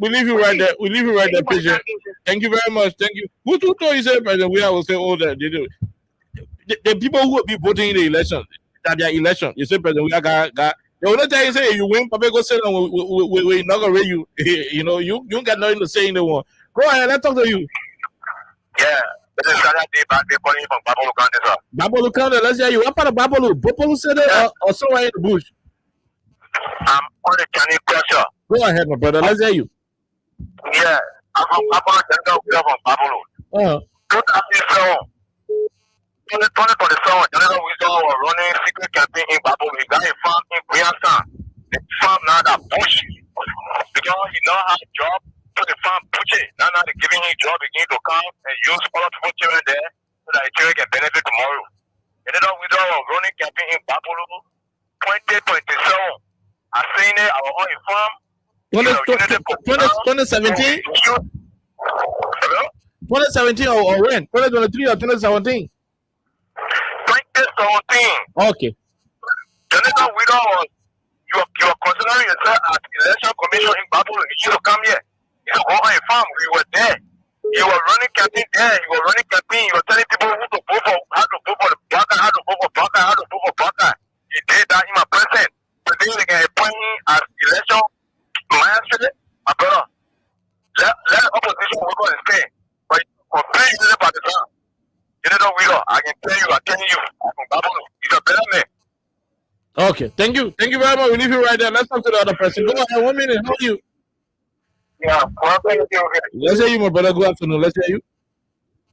leave you right there. We leave you right there, patient. Thank you very much. Thank you. Who told you say President Weah will say all that? The people who will be voting in the election, that their election, you say President Weah got. The only time you say you win, Papa go sit down. We inaugurate you. You know, you got nothing to say in the one. Go ahead, let's talk to you. Yeah, this is Saturday. They're calling from Babolu County, sir. Babolu County, let's hear you. What part of Babolu? Babolu City or somewhere in the bush? I'm on the county pressure. Go ahead, my brother. Let's hear you. Yeah, I'm from Babolu. Look at this song. 2027, General Wisdom was running secret campaign in Babolu. He got a farm in Brianstown. The farm now that push because he don't have a job, so the farm push it. Now they're giving him a job again to come and use other people's children there so that the children can benefit tomorrow. General Wisdom was running campaign in Babolu 2027. I seen it, I was on a farm. 2017? 2017 or when? 2023 or 2017? 2017. Okay. General Widow was you are considering yourself as election commission in Babolu. You should come here. You should go on a farm. We were there. You were running campaign there. You were running campaign. You were telling people who to vote for, how to vote for the Baka, how to vote for Baka, how to vote for Baka. You did that in my presence. Today they can appoint me as election master. My brother, let the opposition work on his thing. But complain to the partisan. General Widow, I can tell you, I'm from Babolu. He's a better man. Okay, thank you very much. We leave you right there. Let's talk to the other person. Go ahead, 1 minute. How are you? Yeah, well, thank you. Let's hear you, my brother. Good afternoon. Let's hear you.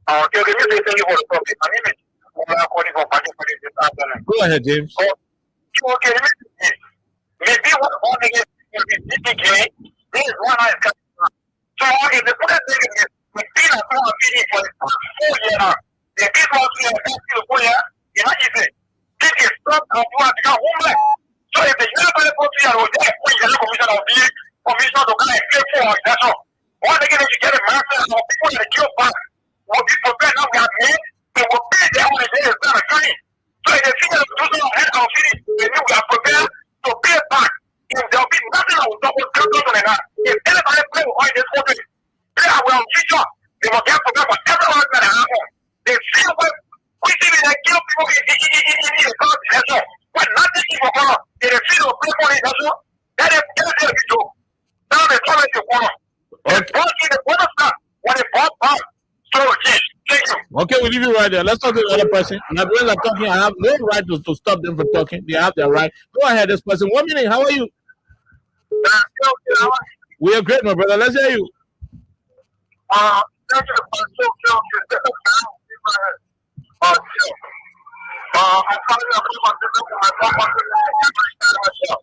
Okay, thank you for the topic. My name is Go ahead, James. Okay, maybe one thing is DPJ. This is one I got. So if the president is within a meeting for 4 years now, the people who are 4 years, you know, this is not a homeless. So if the United States will get a commission of the commission to kind of pay for that's all. One thing is to get a master of people that kill back. Will be prepared now we have made, they will pay their own day is not a money. So if the figure of 2,000 head of city, they know we are prepared to Okay, we leave you right there. Let's talk to the other person. My brothers are talking. I have no right to stop them from talking. They have their right. Go ahead, this person. 1 minute. How are you? We are great, my brother. Let's hear you.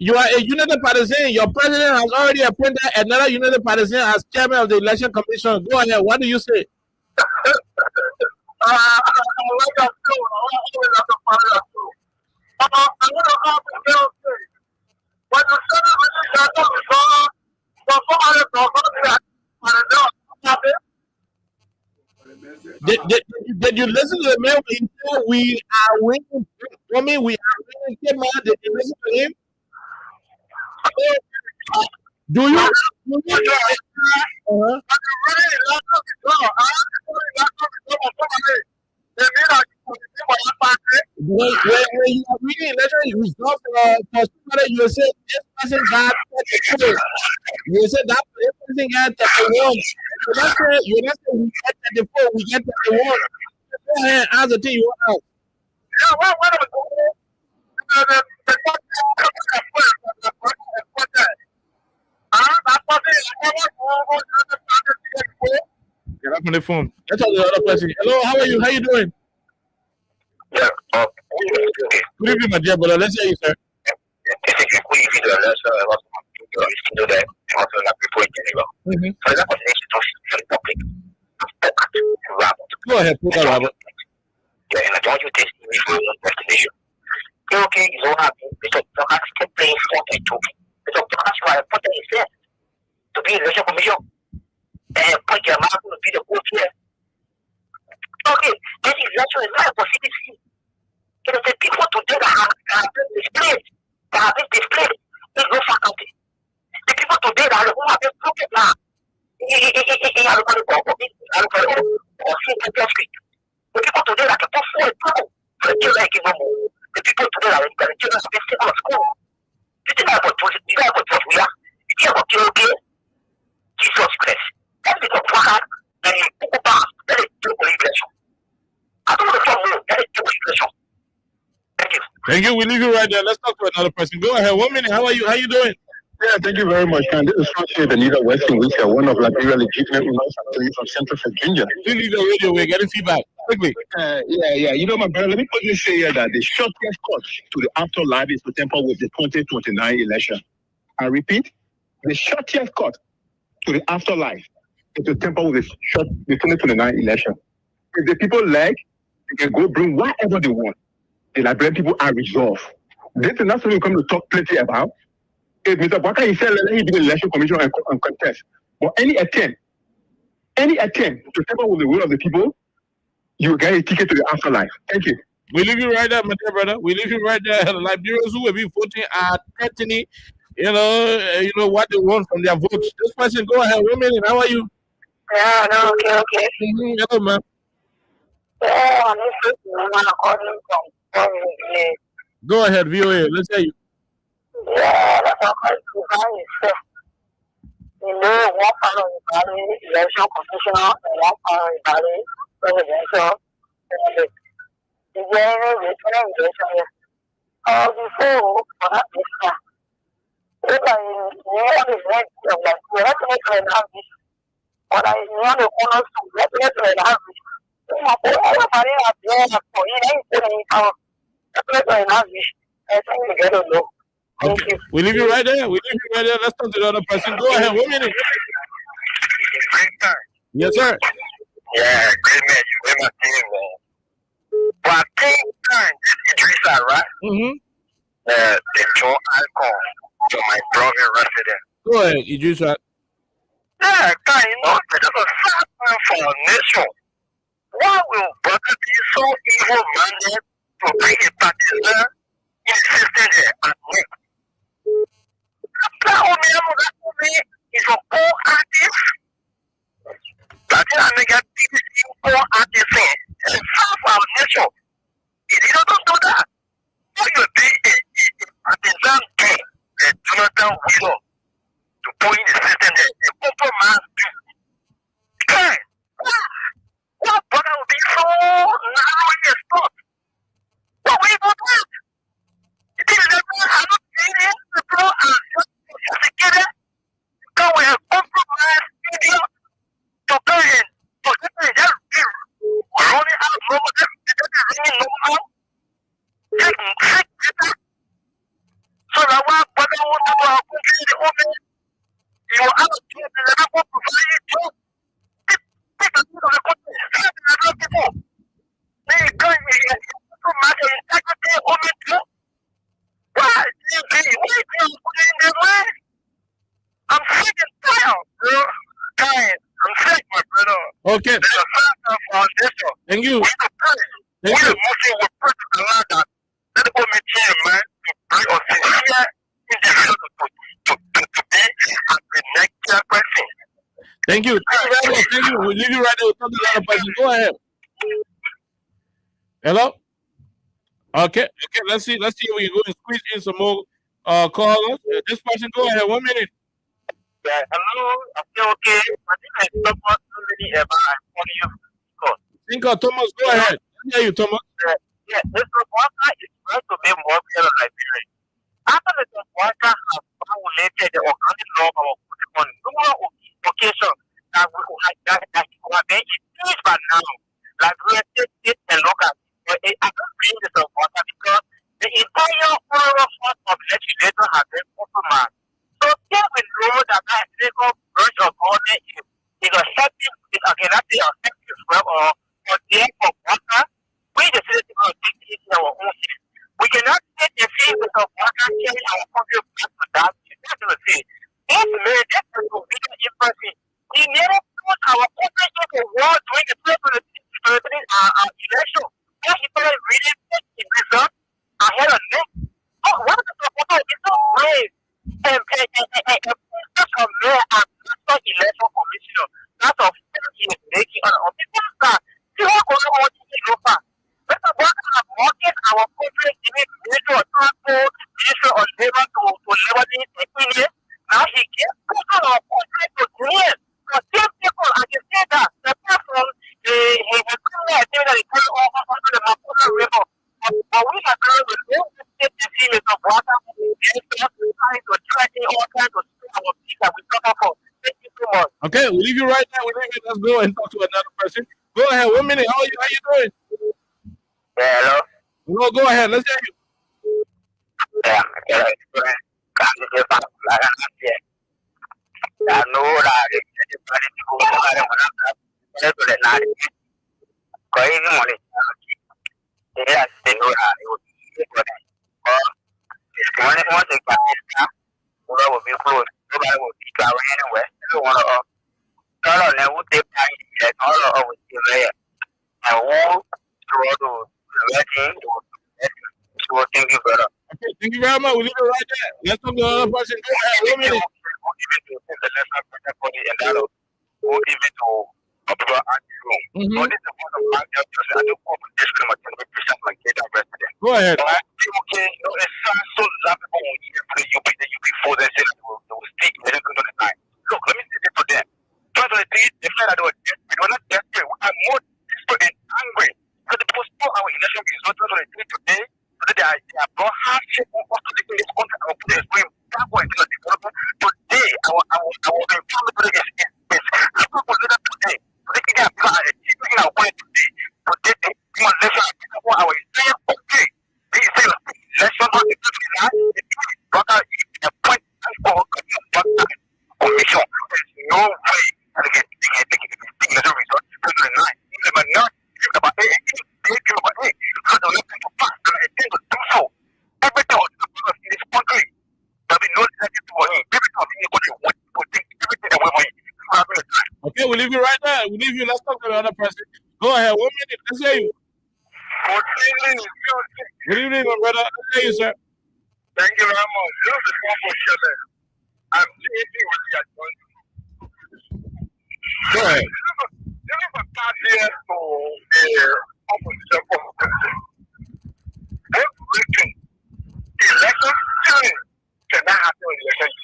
You are a United Partisan. Your president has already appointed another United Partisan as chairman of the election commission. Go ahead. What do you say? Did you listen to the man when he said we are winning? I mean, we are winning. Did you listen to him? Do you? When you are reading election results for somebody, you say this person got 32. You say that person got 31. You not say we get 34, we get 31. Go ahead, ask the thing you want out. Get up on the phone. Let's talk to the other person. Hello, how are you? How you doing? Yeah, good evening, my dear brother. Let's hear you, sir. Go ahead, put that, Robert. Yeah, and I don't want you to test me for your destination. Okay, you don't have to play something to me. It's up to us who are putting himself to be election commission and put your mouth to be the coach here. Okay, this election is not a possibility. It is the people today that have been displayed, in no faculty. The people today that have been broken now, the people today that can put forward people for the children like the people today that the children have been sick of school. This is about what we are. It's about Jesus Christ. That's the God and you put back. That is true liberation. I don't want to talk more. That is true liberation. Thank you. Thank you. We leave you right there. Let's talk to another person. Go ahead. 1 minute. How are you? How you doing? Yeah, thank you very much. And this is Francis, the leader Weston Wilson, one of Liberia legitimate rulers from Central Virginia. You leave the radio. We're getting feedback. Quickly. Yeah. You know, my brother, let me quickly say here that the shortest cut to the afterlife is to temper with the 2029 election. I repeat, the shortest cut to the afterlife is to temper with the 2029 election. If the people like, they can go bring whatever they want. The Liberian people are resolved. This is not something we come to talk plenty about. If Mr. Bwaka is saying, let him be the election commission and contest. But any attempt to temper with the will of the people, you get a ticket to the afterlife. Thank you. We leave you right there, my dear brother. We leave you right there. Liberians who will be voting are threatening, you know what they want from their votes. This person, go ahead. 1 minute. How are you? Yeah, no, okay. Hello, man. Yeah, this is one according from Go ahead, VOA. Let's hear you. Yeah, that's all right. You know, one part of the body, election constitutional, and one part of the body, presidential. The general election. Before, for that, if I want to rent, like, we have to make an average. But I want to honor to let an average. Everybody up there, for you, ain't putting out. Let's an average. I think we get to know. Thank you. We leave you right there. Let's talk to the other person. Go ahead. 1 minute. Yes, sir. Yeah, great man. You made my team, man. But I think Idrissa, right? Mm-hmm. The Joe Alcon to my brother resident. Go ahead, Idrissa. Yeah, you know, there's a sad time for a nation. Why will brother be so evil-minded to bring a partisan insisted here at me? That is a poor artist. That's a negative poor artist. It's sad for our nation. If you don't do that, you will be a partisan king, a illegal widow to put in the system there. A compromise. Hey, what brother will be so narrow in his thought? What will you do that? It is the man are not serious people are just sophisticated. Go with a compromise idiot to go in. So this is just running out of them. It is really normal. Sick data. So that one brother will not go out to the open. You will have to do the level of providing job. Take a look at the country. Help the other people. They can't compromise the integrity of it too. Why? I'm sick and tired, bro. Guys, I'm sick, my brother. Okay. There's a factor foundation. Thank you. We the pray. We the Muslim will pray to Allah that let the committee, man, to pray or sincere individual to be the next person. Thank you. Thank you very much. Thank you. We'll leave you right there with the other person. Go ahead. Hello? Okay. Let's see if we can go and squeeze in some more callers. This person, go ahead. 1 minute. Yeah, hello. I feel okay. I think I stopped so many ever. I'm calling you. Think of Thomas. Go ahead. I hear you, Thomas. Yeah, this worker is trying to make more clear on Liberia. After the worker has violated the organic law of our country on numerous occasions that have been used by now, Liberia state and local. I don't bring this worker because the entire oral force of legislature has been compromised. So here we know that that legal branch of government is effective, effective or there for workers. We the citizens are taking it in our own city. We cannot take the fee with a worker carrying our country back to that. That's the thing. This man, that is a video infancy. He never put our country into war during the 2023 election. Where he started reading in result ahead of them. Oh, what is the supporter is so brave and such a mayor and national election commissioner. That's a he is making on people that see what going on in Europa. Let's work on market our country in the Ministry of Transport, Ministry of Labor to labor the now he gets people our country to clear. So same people, I can say that apart from the criminal activity that is going on the Makuna River. But we have heard with no state limits of water, trying to threaten all kinds of our people that we suffer for. Thank you so much. Okay, we'll leave you right there. Let's go and talk to another person. Go ahead. 1 minute. How you doing? Hello. No, go ahead. Let's hear you. I know that thank you, brother. Okay, thank you very much. We'll leave it right there. Let's talk to another person. Go ahead. 1 minute. Go ahead. Look, let me say this to them. 2023, they said that they were desperate. They were not desperate. We are more desperate and angry. Because they postponed our election results 2023 today. So they are brought hardship on us to live in this country. Our people is going backward into the development. Today, our employment is people will do that today. So they can apply a cheaper in our way today. Today, they want election for our entire country. They say election on the country now. The point for commission. There's no way they can take the result. 2009. They might not think about it. They think about it. Because they're looking to pass and they think to do so. Everything in this country, there'll be no executive for him. Everything in the country will take everything away from him. Okay, we'll leave you right there. We'll leave you. Let's talk to the other person. Go ahead. 1 minute. Let's hear you. Good evening, my brother. Let's hear you, sir. Thank you very much. This is one for sure. I'm changing what you are doing. Go ahead. You never start here to the opposition politician. Everything, election cannot happen in election.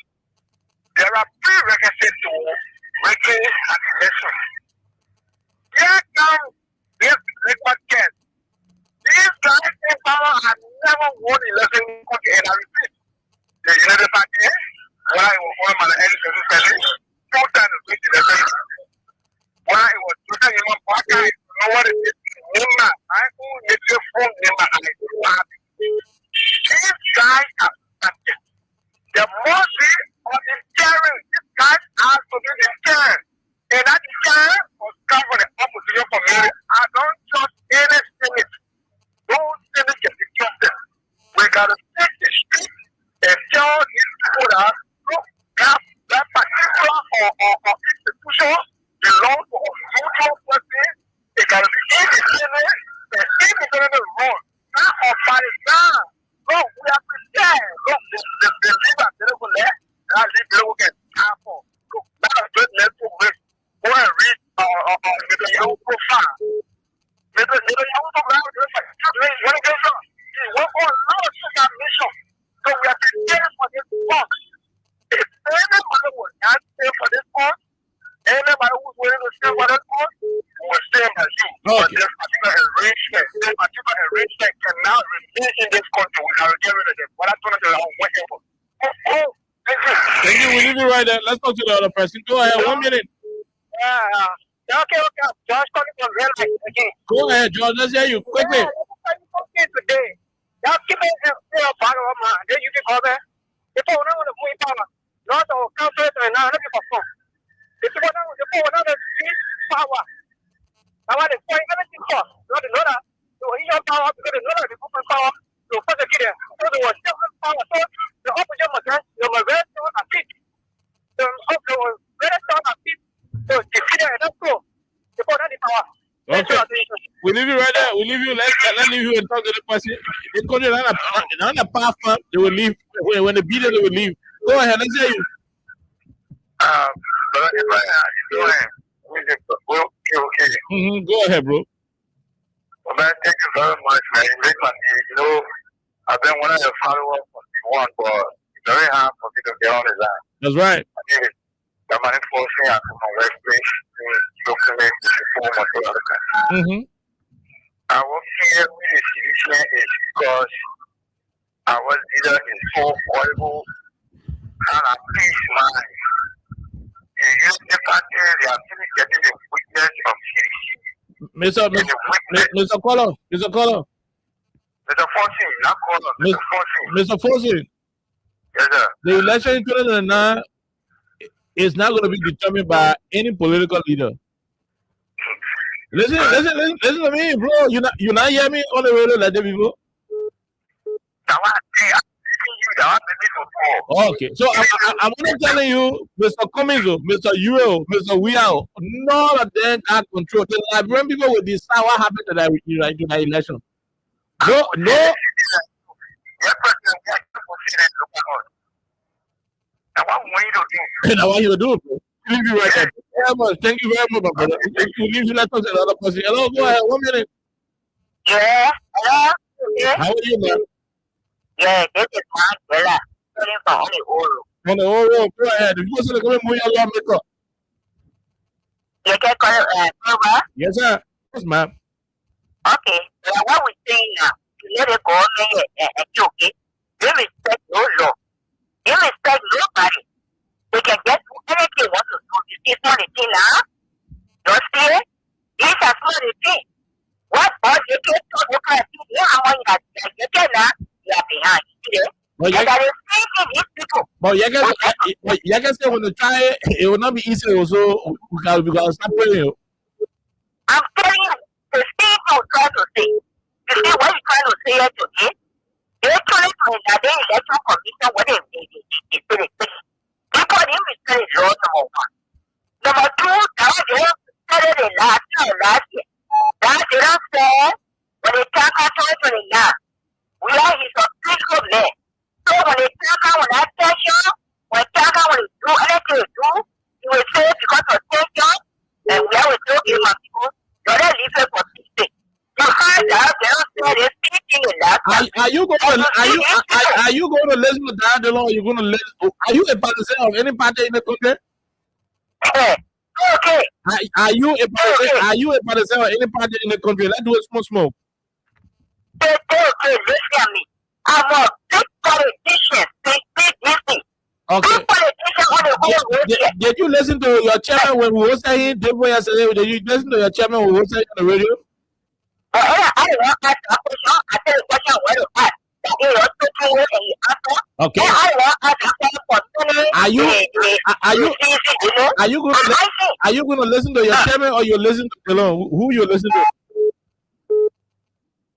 look at Apple. Look, now just let's go and read Mr. Yahoo profile. Mr. Yahoo profile just like when it goes on. He work on a lot of social mission. So we are preparing for this work. If anybody will not stay for this work, anybody who's willing to stay for this work, who will stay by you. But this particular arrangement cannot remain in this country. We have to get rid of them. What I told you, I'm waiting for. Thank you. We leave it right there. Let's talk to the other person. Go ahead. 1 minute. Okay. Josh calling from Real Life again. Go ahead, George. Let's hear you quickly. Okay, today. Y'all keep it in a bottle of mine. Then you can call back. If I want to move power, not to counsel it and not looking for phone. If you want to see power, I want to point everything for. Not to know that. So in your power, because the know that the open power, so for the kid, so there was still power. So the opposite of my red stone and feet. The red stone and feet. So the kid and that's cool. Before that, the power. Okay. We leave you right there. We leave you. Let's leave you and talk to the person. It's going to be on a path. They will leave. When they beat it, they will leave. Go ahead. Let's hear you. Okay. Go ahead, bro. Well, man, thank you very much, man. You make my day. You know, I've been one of your followers from one, but it's very hard for me to get on his line. That's right. I think the money forcing out to my workplace document the reform of the other country. I was here with the solution is because I was either in so horrible and I peace mind. You use the party, they are still getting the weakness of CDC. Mr. Color. Mr. Fortune, not Color. Mr. Fortune. Yes, sir. The election in 2009 is not going to be determined by any political leader. Listen to me, bro. You not hear me on the radio like that before? Okay, so I'm not telling you, Mr. Cummings, Mr. Uriel, Mr. Weao, none of them got control. The Liberian people will decide what happened to that election. No. Now what you do, bro? Leave you right there. Thank you very much, my brother. Leave you like the other person. Hello, go ahead. 1 minute. Yeah. Hello. Yeah. How are you, man? Yeah, this is my brother. On the whole road. Go ahead. If you want to come in, move your makeup. You can call it Yes, sir. Yes, ma'am. Okay. What we saying now? You let it go okay. They respect no law. They respect nobody. They can get anything they want to do. It's not a thing now. Don't see it? This is not a thing. What all you can do, you can see you are on that you cannot, you are behind. You know? But you can say when you try it will not be easy also because stop praying. I'm telling you, the people try to say. You see what you trying to say here today? They're trying to that they electoral commission what they people didn't respect law number one. Number two, now they started the last year. That they don't say when they talk about 2029, we are his official man. So when they talk about that session, when they talk about when they do anything they do, you will say because of session, and we are with no human people, you're not living for 60. You heard that they don't say they're speaking in that. Are you going to listen to that law? Are you going to listen? Are you a partisan of any party in the country? Okay. Are you a partisan of any party in the country? Let's do a smoke. Listen to me. I'm a big politician. Big. Okay. Did you listen to your chairman when we were saying yesterday? Did you listen to your chairman when we were saying on the radio? I don't want to ask a question. I tell you what I want to ask. Okay. Are you going to listen to your chairman or you listen to who you listen to?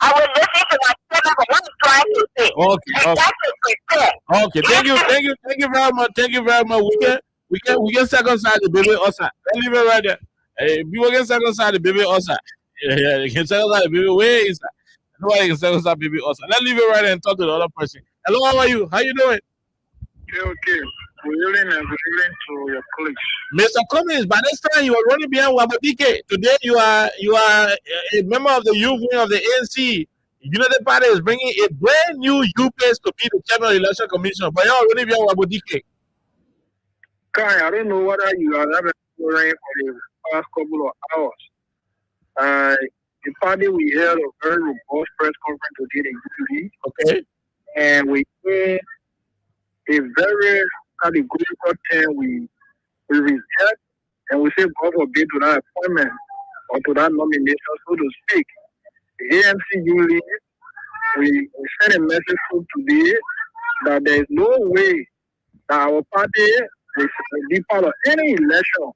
I will listen to my chairman, but what I'm trying to say. Okay. Thank you very much. Thank you very much. We can second side the baby outside. Let's leave it right there. Hey, people can second side the baby outside. Yeah, you can second side the baby way inside. Nobody can second side baby outside. Let's leave it right there and talk to the other person. Hello, how are you? How you doing? Okay. Good evening and good evening to your colleagues. Mr. Cummings, by this time you are running behind Wabodike. Today you are a member of the youth wing of the ANC. United Party is bringing a brand new UPS to be the chairman of the election commission, but you are running behind Wabodike. Kai, I don't know whether you are having rain for the past couple of hours. The party we held a very robust press conference today in UPD. Okay. And we made a very categorical term we reject and we say God forbid to that appointment or to that nomination, so to speak. The ANC unit, we sent a message through today that there is no way that our party will be part of any election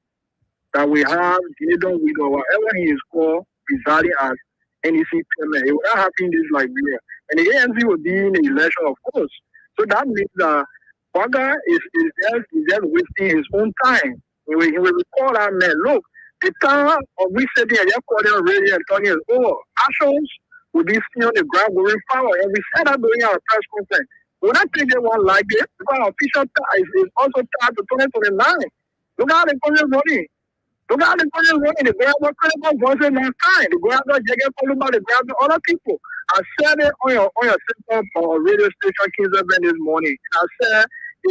that we have Gideon with or whatever he is called residing as NEC chairman. It will not happen in this Liberia. And the ANC will be in the election, of course. So that means that Waga is just wasting his own time. He will recall that man, look, the time of we sitting here, you're calling on radio and talking is over. Actions will be seen on the ground going forward. And we said that during our press conference. We're not taking one like this because our official time is also tied to 2029. Look how the country is running. Look how the country is running. The government credible voices last time. The government Jagger followed by the government other people. I said it on your setup or radio station Kings FM this morning. I said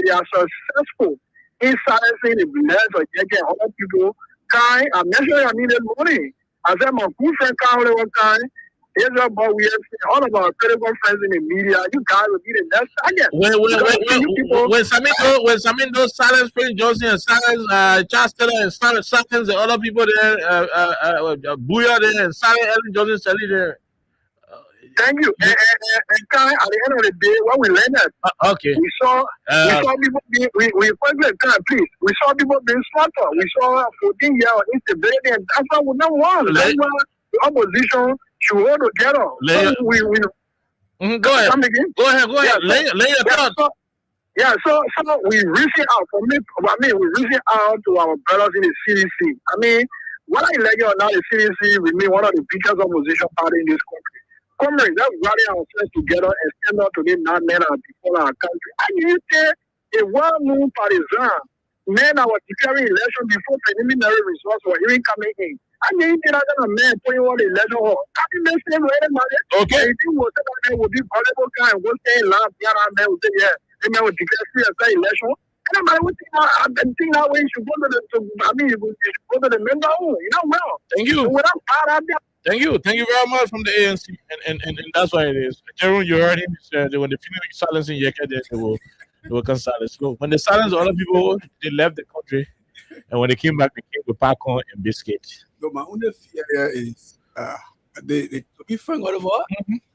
they are successful in silencing the bless of Jagger and other people. Kai, I mentioned I needed money. I said my good friend Kai one time. Israel, but we have seen all of our credible friends in the media. You guys will be the next target. When Samindo silence Prince Johnson and silence Charles Taylor and silence the other people there, Booyah there and silence Ellen Johnson Sally there. Thank you. And Kai, at the end of the day, what we learned that we saw people being we please. We saw people being slaughtered. We saw 14-year-old instability, and that's what we don't want. That's why the opposition should hold together. Go ahead. Go ahead. Lay your thoughts. So we reaching out for me. We reaching out to our brothers in the CDC. Whether you like it or not, the CDC remain one of the biggest opposition party in this country. Comrades, let's rally ourselves together and stand up to them not men and before our country. I need to a well-known partisan men that were declaring election before preliminary results were even coming in. I need to a man putting on the election hall. I think they say anybody. Okay. If you was that man would be valuable guy and go stay in lab, the other man would say, yeah, the man would declare free as election. And I would think that way you should go to you should go to the member home. You know well. Thank you. So without out there. Thank you very much from the ANC, and that's why it is. Jerome, you heard him. When they finish silencing Yeka, they will come silence. So when they silenced other people, they left the country, and when they came back, they came with popcorn and biscuits. So my only fear here is, to be frank, Oliver,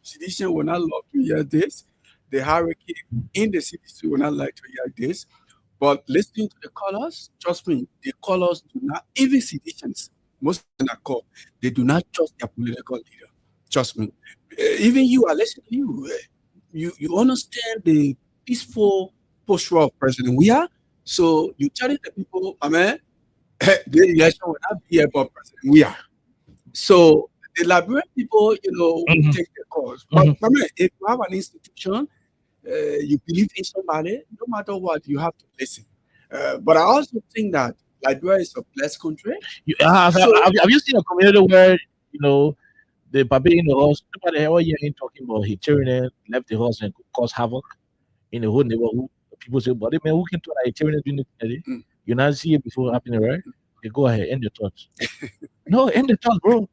Sedition will not love to hear this. The hierarchy in the CDC will not like to hear this. But listening to the callers, trust me, the callers do not, even Seditions, most of them are called, they do not trust their political leader. Trust me. Even you are listening to you understand the peaceful posture of President we are. So you telling the people, the election will not be about President we are. So the Liberian people, will take their calls. But if you have an institution, you believe in somebody, no matter what, you have to listen. But I also think that Liberia is a blessed country. Have you seen a community where the puppy in the horse, nobody ever hear him talking about he cheering left the horse and caused havoc in the whole neighborhood? People say, but man, who can tell that he cheering doing it? You not see it before happening, right? Okay, go ahead, end your thoughts. No, end the thoughts, bro.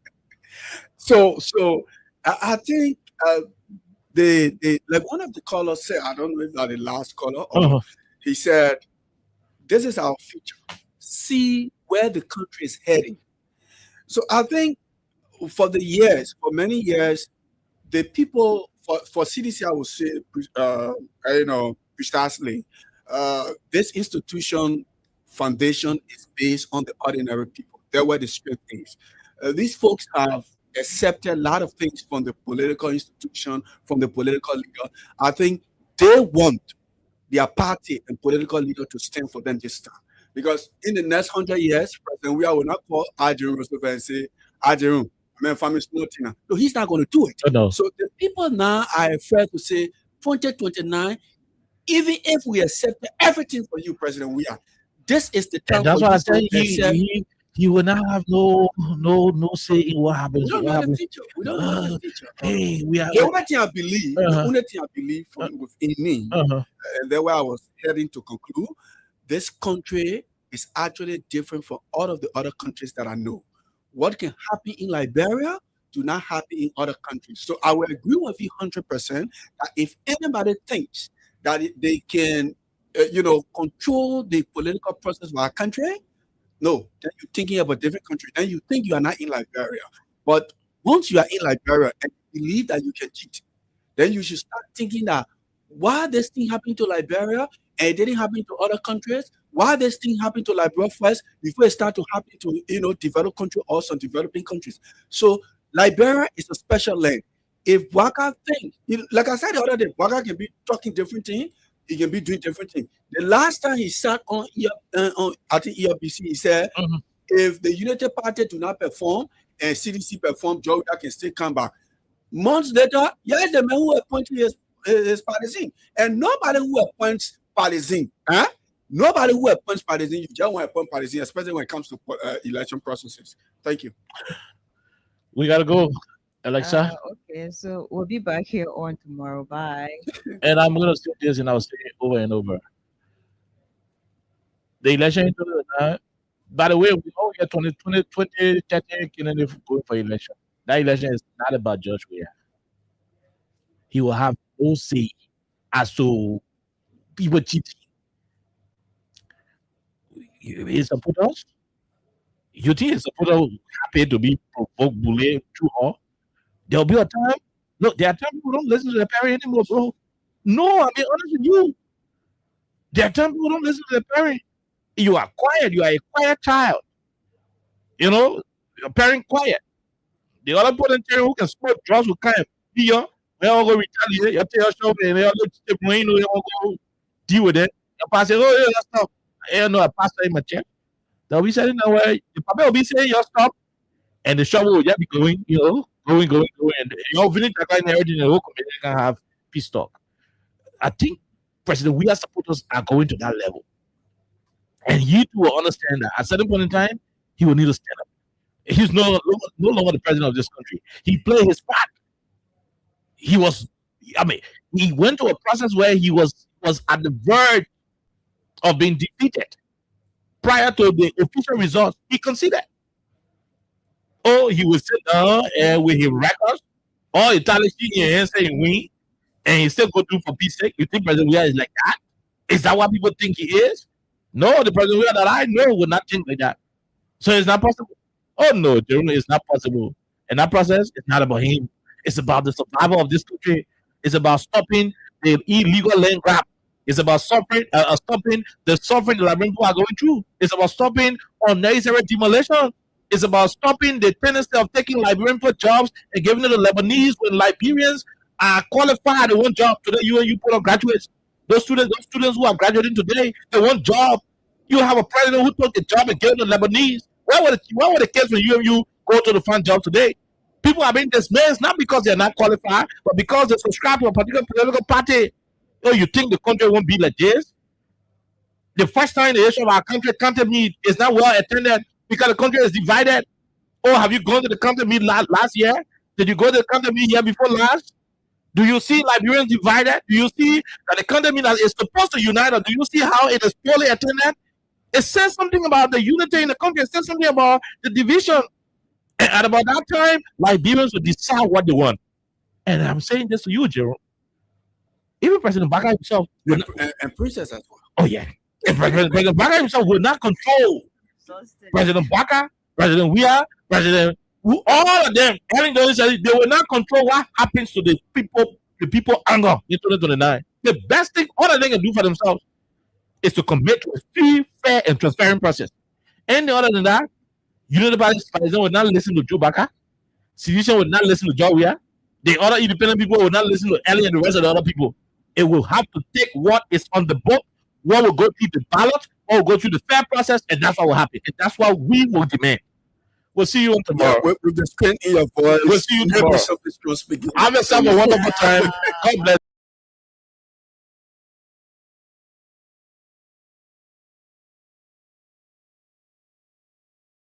So I think the like one of the callers said, I don't know if that's the last caller, or he said, this is our future. See where the country is heading. So I think for many years, the people for CDC, I would say, precisely, this institution foundation is based on the ordinary people. They're where the straight things. These folks have accepted a lot of things from the political institution, from the political leader. I think they want their party and political leader to stand for them this time. Because in the next 100 years, President Weah will not call Ajerum Roosevelt and say, Ajerum, family smoking. No, he's not going to do it. No. So the people now are afraid to say 2029, even if we accept everything for you, President, this is the time. And that's for what I you said. to accept. He will not have no say in what happens. We don't know the future. We don't know the future. Hey, we are. The only thing I believe, from within me, and then where I was heading to conclude, this country is actually different from all of the other countries that I know. What can happen in Liberia do not happen in other countries. So I will agree with you 100% that if anybody thinks that they can, control the political process of our country, no, then you're thinking of a different country. Then you think you are not in Liberia. But once you are in Liberia and you believe that you can cheat, then you should start thinking that why this thing happened to Liberia and it didn't happen to other countries, why this thing happened to Liberia first before it started to happen to developed countries or some developing countries. So Liberia is a special land. If Waka thinks, like I said the other day, Waka can be talking different things. He can be doing different things. The last time he sat on at the ERBC, he said, if the United Party do not perform and CDC perform, Georgia can still come back. Months later, here's the man who appointed his partisan. And nobody who appoints partisan, nobody who appoints partisan, you just want to appoint partisan, especially when it comes to election processes. Thank you. We got to go. Alexa. Okay, so we'll be back here on tomorrow. Bye. And I'm going to say this, and I'll say it over and over. The election, by the way, we all get 2030 candidates going for election. That election is not about George Weah. He will have no say as to people cheating. He support us. You think his supporters happy to be provoked, bullied, through all? There'll be a time. Look, there are times people don't listen to the parent anymore, bro. No, I'm being honest with you. There are times people don't listen to the parent. You are quiet. You are a quiet child. Your parent quiet. The other parent who can smoke drugs will kind of be here. They all go retaliate. You tell yourself, and they all go deal with it. The pastor, that's stuff. I know a pastor in my chair. They'll be saying, no way. The papa will be saying, your stop. And the shovel will just be going, going. And finish that kind of everything, the whole community can have peace talk. I think President Weah supporters are going to that level. And he too will understand that at a certain point in time, he will need to stand up. He's no longer the president of this country. He played his part. He went to a process where he was at the verge of being defeated. Prior to the official results, he conceded. Oh, he would sit down and with his records, all Italian and saying win, and he still go through for peace sake. You think President Weah is like that? Is that what people think he is? No, the President Weah that I know would not think like that. So it's not possible. Oh no, Jerome, it's not possible. And that process is not about him. It's about the survival of this country. It's about stopping the illegal land grab. It's about stopping the suffering the Liberian people are going through. It's about stopping unnecessary demolition. It's about stopping the tendency of taking Liberian for jobs and giving it to Lebanese when Liberians are qualified. They want jobs today. You put on graduates. Those students who are graduating today, they want job. You have a president who took the job and gave it to Lebanese. Where were the kids when you go to the find job today? People are being dismissed not because they're not qualified, but because they subscribe to a particular political party. Oh, you think the country won't be like this? The first time in the history of our country, country meet is not well attended because the country is divided. Oh, have you gone to the country meet last year? Did you go to the country meet year before last? Do you see Liberians divided? Do you see that the country meet is supposed to unite? Or do you see how it is poorly attended? It says something about the unity in the country. It says something about the division. And at about that time, Liberians will decide what they want. And I'm saying this to you, Jerome. Even President Baka himself and Princess as well. Oh yeah, President Baka himself will not control President Baka, President Weah, all of them. They will not control what happens to the people anger in 2029. The best thing, all that they can do for themselves, is to commit to a free, fair, and transparent process. Any other than that, United Party will not listen to Joe Baka. Sedition will not listen to Joe Weah. The other independent people will not listen to Ellie and the rest of the other people. It will have to take what is on the book, what will go through the ballot, what will go through the fair process, and that's what will happen. And that's what we will demand. We'll see you on tomorrow. Yeah, with the strength in your voice. We'll see you tomorrow. Have yourself a wonderful time. God bless.